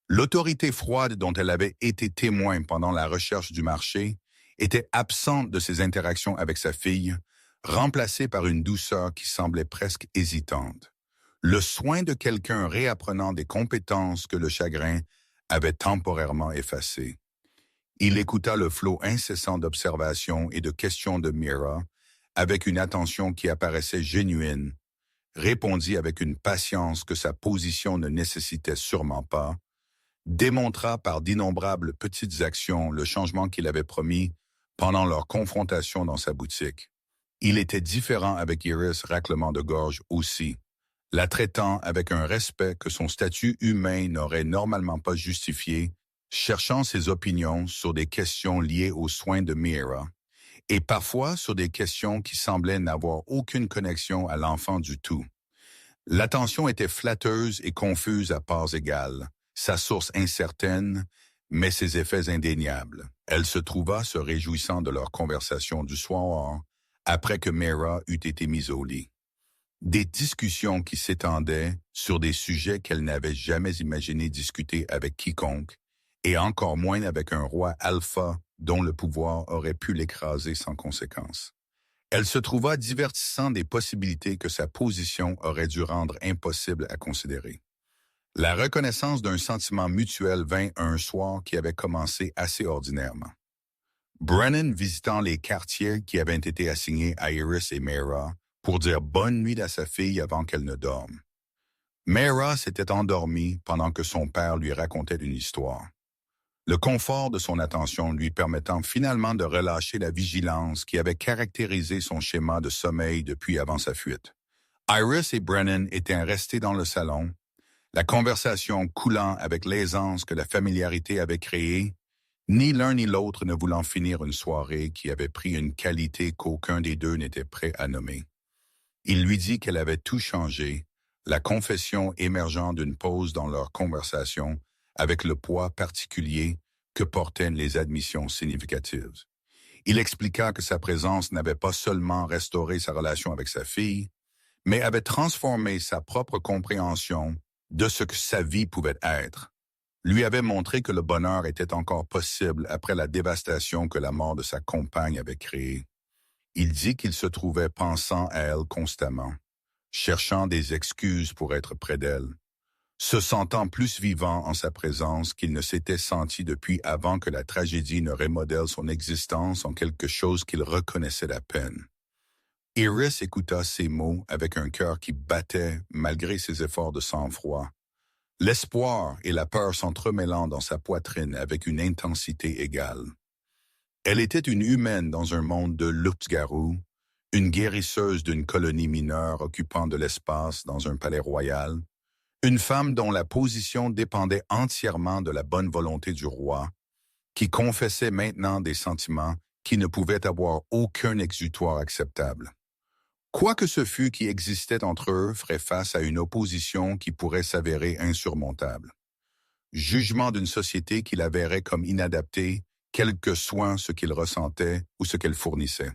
L'autorité froide dont elle avait été témoin pendant la recherche du marché était absente de ses interactions avec sa fille, remplacée par une douceur qui semblait presque hésitante. Le soin de quelqu'un réapprenant des compétences que le chagrin avait temporairement effacées. Il écouta le flot incessant d'observations et de questions de Meera avec une attention qui apparaissait génuine, répondit avec une patience que sa position ne nécessitait sûrement pas, démontra par d'innombrables petites actions le changement qu'il avait promis pendant leur confrontation dans sa boutique. Il était différent avec Iris raclement de gorge aussi, la traitant avec un respect que son statut humain n'aurait normalement pas justifié, cherchant ses opinions sur des questions liées aux soins de Meera, et parfois sur des questions qui semblaient n'avoir aucune connexion à l'enfant du tout. L'attention était flatteuse et confuse à parts égales, sa source incertaine, mais ses effets indéniables. Elle se trouva se réjouissant de leur conversation du soir, après que Meera eût été mise au lit. Des discussions qui s'étendaient sur des sujets qu'elle n'avait jamais imaginé discuter avec quiconque, et encore moins avec un roi alpha dont le pouvoir aurait pu l'écraser sans conséquence. Elle se trouva divertissant des possibilités que sa position aurait dû rendre impossible à considérer. La reconnaissance d'un sentiment mutuel vint un soir qui avait commencé assez ordinairement. Brennan visitant les quartiers qui avaient été assignés à Iris et Meera pour dire bonne nuit à sa fille avant qu'elle ne dorme. Meera s'était endormie pendant que son père lui racontait une histoire. Le confort de son attention lui permettant finalement de relâcher la vigilance qui avait caractérisé son schéma de sommeil depuis avant sa fuite. Iris et Brennan étaient restés dans le salon, La conversation coulant avec l'aisance que la familiarité avait créée, ni l'un ni l'autre ne voulant finir une soirée qui avait pris une qualité qu'aucun des deux n'était prêt à nommer. Il lui dit qu'elle avait tout changé, la confession émergeant d'une pause dans leur conversation avec le poids particulier que portaient les admissions significatives. Il expliqua que sa présence n'avait pas seulement restauré sa relation avec sa fille, mais avait transformé sa propre compréhension de ce que sa vie pouvait être, lui avait montré que le bonheur était encore possible après la dévastation que la mort de sa compagne avait créée. Il dit qu'il se trouvait pensant à elle constamment, cherchant des excuses pour être près d'elle, se sentant plus vivant en sa présence qu'il ne s'était senti depuis avant que la tragédie ne remodèle son existence en quelque chose qu'il reconnaissait à peine. Iris écouta ces mots avec un cœur qui battait malgré ses efforts de sang-froid, l'espoir et la peur s'entremêlant dans sa poitrine avec une intensité égale. Elle était une humaine dans un monde de loups-garous, une guérisseuse d'une colonie mineure occupant de l'espace dans un palais royal, une femme dont la position dépendait entièrement de la bonne volonté du roi, qui confessait maintenant des sentiments qui ne pouvaient avoir aucun exutoire acceptable. Quoi que ce fût qui existait entre eux ferait face à une opposition qui pourrait s'avérer insurmontable. Jugement d'une société qui la verrait comme inadaptée, quel que soit ce qu'il ressentait ou ce qu'elle fournissait.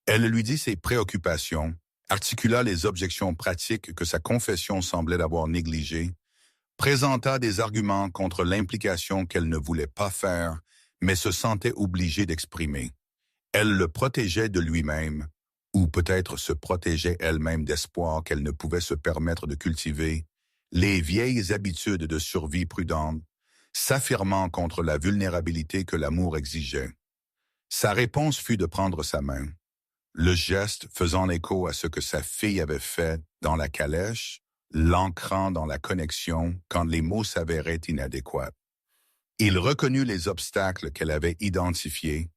Elle lui dit ses préoccupations, articula les objections pratiques que sa confession semblait avoir négligées, présenta des arguments contre l'implication qu'elle ne voulait pas faire, mais se sentait obligée d'exprimer. Elle le protégeait de lui-même, ou peut-être se protégeait elle-même d'espoir qu'elle ne pouvait se permettre de cultiver, les vieilles habitudes de survie prudente, s'affirmant contre la vulnérabilité que l'amour exigeait. Sa réponse fut de prendre sa main, le geste faisant écho à ce que sa fille avait fait dans la calèche, l'ancrant dans la connexion quand les mots s'avéraient inadéquats. Il reconnut les obstacles qu'elle avait identifiés,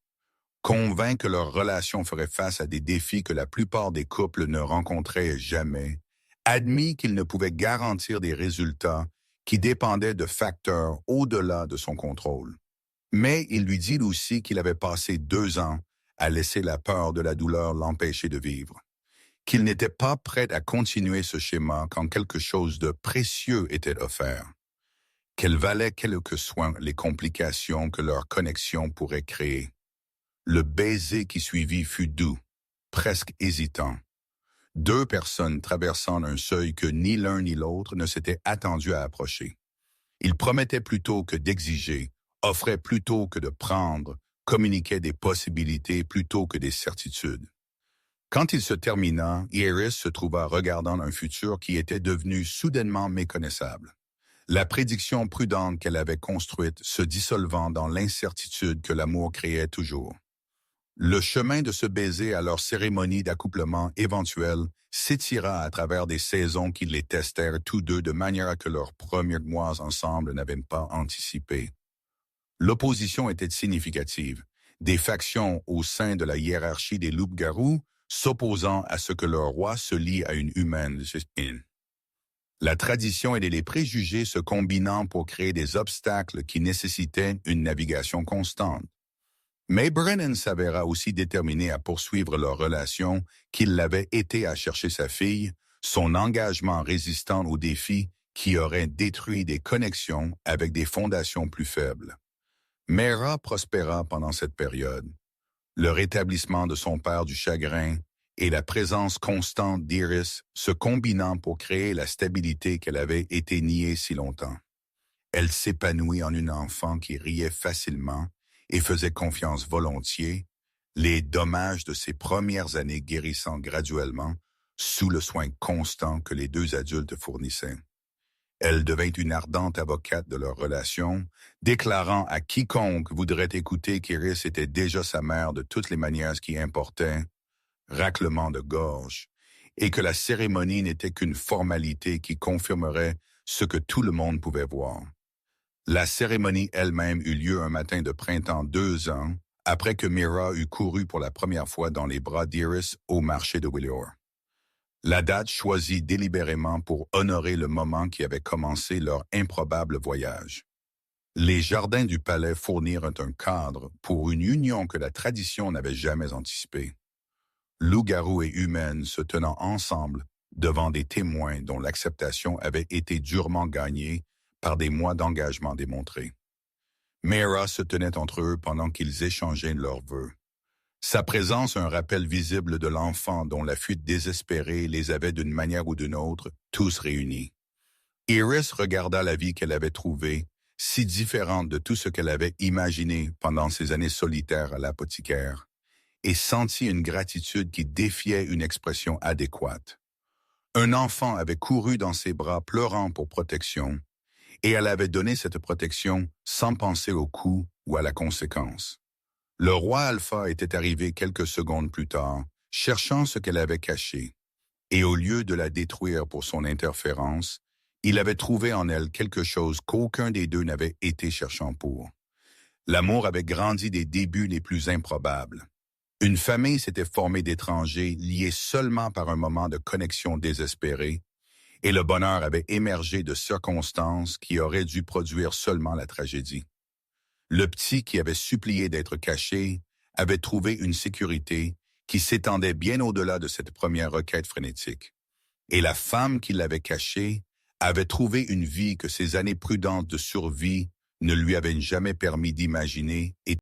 convainc que leur relation ferait face à des défis que la plupart des couples ne rencontraient jamais, admit qu'il ne pouvait garantir des résultats qui dépendaient de facteurs au-delà de son contrôle. Mais il lui dit aussi qu'il avait passé 2 ans à laisser la peur de la douleur l'empêcher de vivre, qu'il n'était pas prêt à continuer ce schéma quand quelque chose de précieux était offert, qu'elle valait quelles que soient les complications que leur connexion pourrait créer. Le baiser qui suivit fut doux, presque hésitant. 2 personnes traversant un seuil que ni l'un ni l'autre ne s'étaient attendus à approcher. Ils promettaient plutôt que d'exiger, offraient plutôt que de prendre, communiquaient des possibilités plutôt que des certitudes. Quand il se termina, Iris se trouva regardant un futur qui était devenu soudainement méconnaissable. La prédiction prudente qu'elle avait construite se dissolvant dans l'incertitude que l'amour créait toujours. Le chemin de ce baiser à leur cérémonie d'accouplement éventuelle s'étira à travers des saisons qui les testèrent tous deux de manière à que leurs premiers mois ensemble n'avaient pas anticipé. L'opposition était significative, des factions au sein de la hiérarchie des loups-garous s'opposant à ce que leur roi se lie à une humaine. La tradition et les préjugés se combinant pour créer des obstacles qui nécessitaient une navigation constante. Mais Brennan s'avéra aussi déterminé à poursuivre leur relation qu'il l'avait été à chercher sa fille, son engagement résistant aux défis qui auraient détruit des connexions avec des fondations plus faibles. Mera prospéra pendant cette période. Le rétablissement de son père du chagrin et la présence constante d'Iris se combinant pour créer la stabilité qu'elle avait été niée si longtemps. Elle s'épanouit en une enfant qui riait facilement et faisait confiance volontiers, les dommages de ses premières années guérissant graduellement sous le soin constant que les 2 adultes fournissaient. Elle devint une ardente avocate de leur relation, déclarant à quiconque voudrait écouter qu'Iris était déjà sa mère de toutes les manières qui importaient, raclement de gorge, et que la cérémonie n'était qu'une formalité qui confirmerait ce que tout le monde pouvait voir. La cérémonie elle-même eut lieu un matin de printemps 2 ans, après que Mera eut couru pour la première fois dans les bras d'Iris au marché de Willowr. La date choisie délibérément pour honorer le moment qui avait commencé leur improbable voyage. Les jardins du palais fournirent un cadre pour une union que la tradition n'avait jamais anticipée. Loups-garous et humaines se tenant ensemble devant des témoins dont l'acceptation avait été durement gagnée par des mois d'engagement démontrés. Mera se tenait entre eux pendant qu'ils échangeaient leurs vœux. Sa présence un rappel visible de l'enfant dont la fuite désespérée les avait d'une manière ou d'une autre tous réunis. Iris regarda la vie qu'elle avait trouvée, si différente de tout ce qu'elle avait imaginé pendant ses années solitaires à l'apothicaire, et sentit une gratitude qui défiait une expression adéquate. Un enfant avait couru dans ses bras pleurant pour protection, et elle avait donné cette protection sans penser au coût ou à la conséquence. Le roi Alpha était arrivé quelques secondes plus tard, cherchant ce qu'elle avait caché, et au lieu de la détruire pour son interférence, il avait trouvé en elle quelque chose qu'aucun des deux n'avait été cherchant pour. L'amour avait grandi des débuts les plus improbables. Une famille s'était formée d'étrangers liés seulement par un moment de connexion désespérée, et le bonheur avait émergé de circonstances qui auraient dû produire seulement la tragédie. Le petit qui avait supplié d'être caché avait trouvé une sécurité qui s'étendait bien au-delà de cette première requête frénétique. Et la femme qui l'avait caché avait trouvé une vie que ses années prudentes de survie ne lui avaient jamais permis d'imaginer et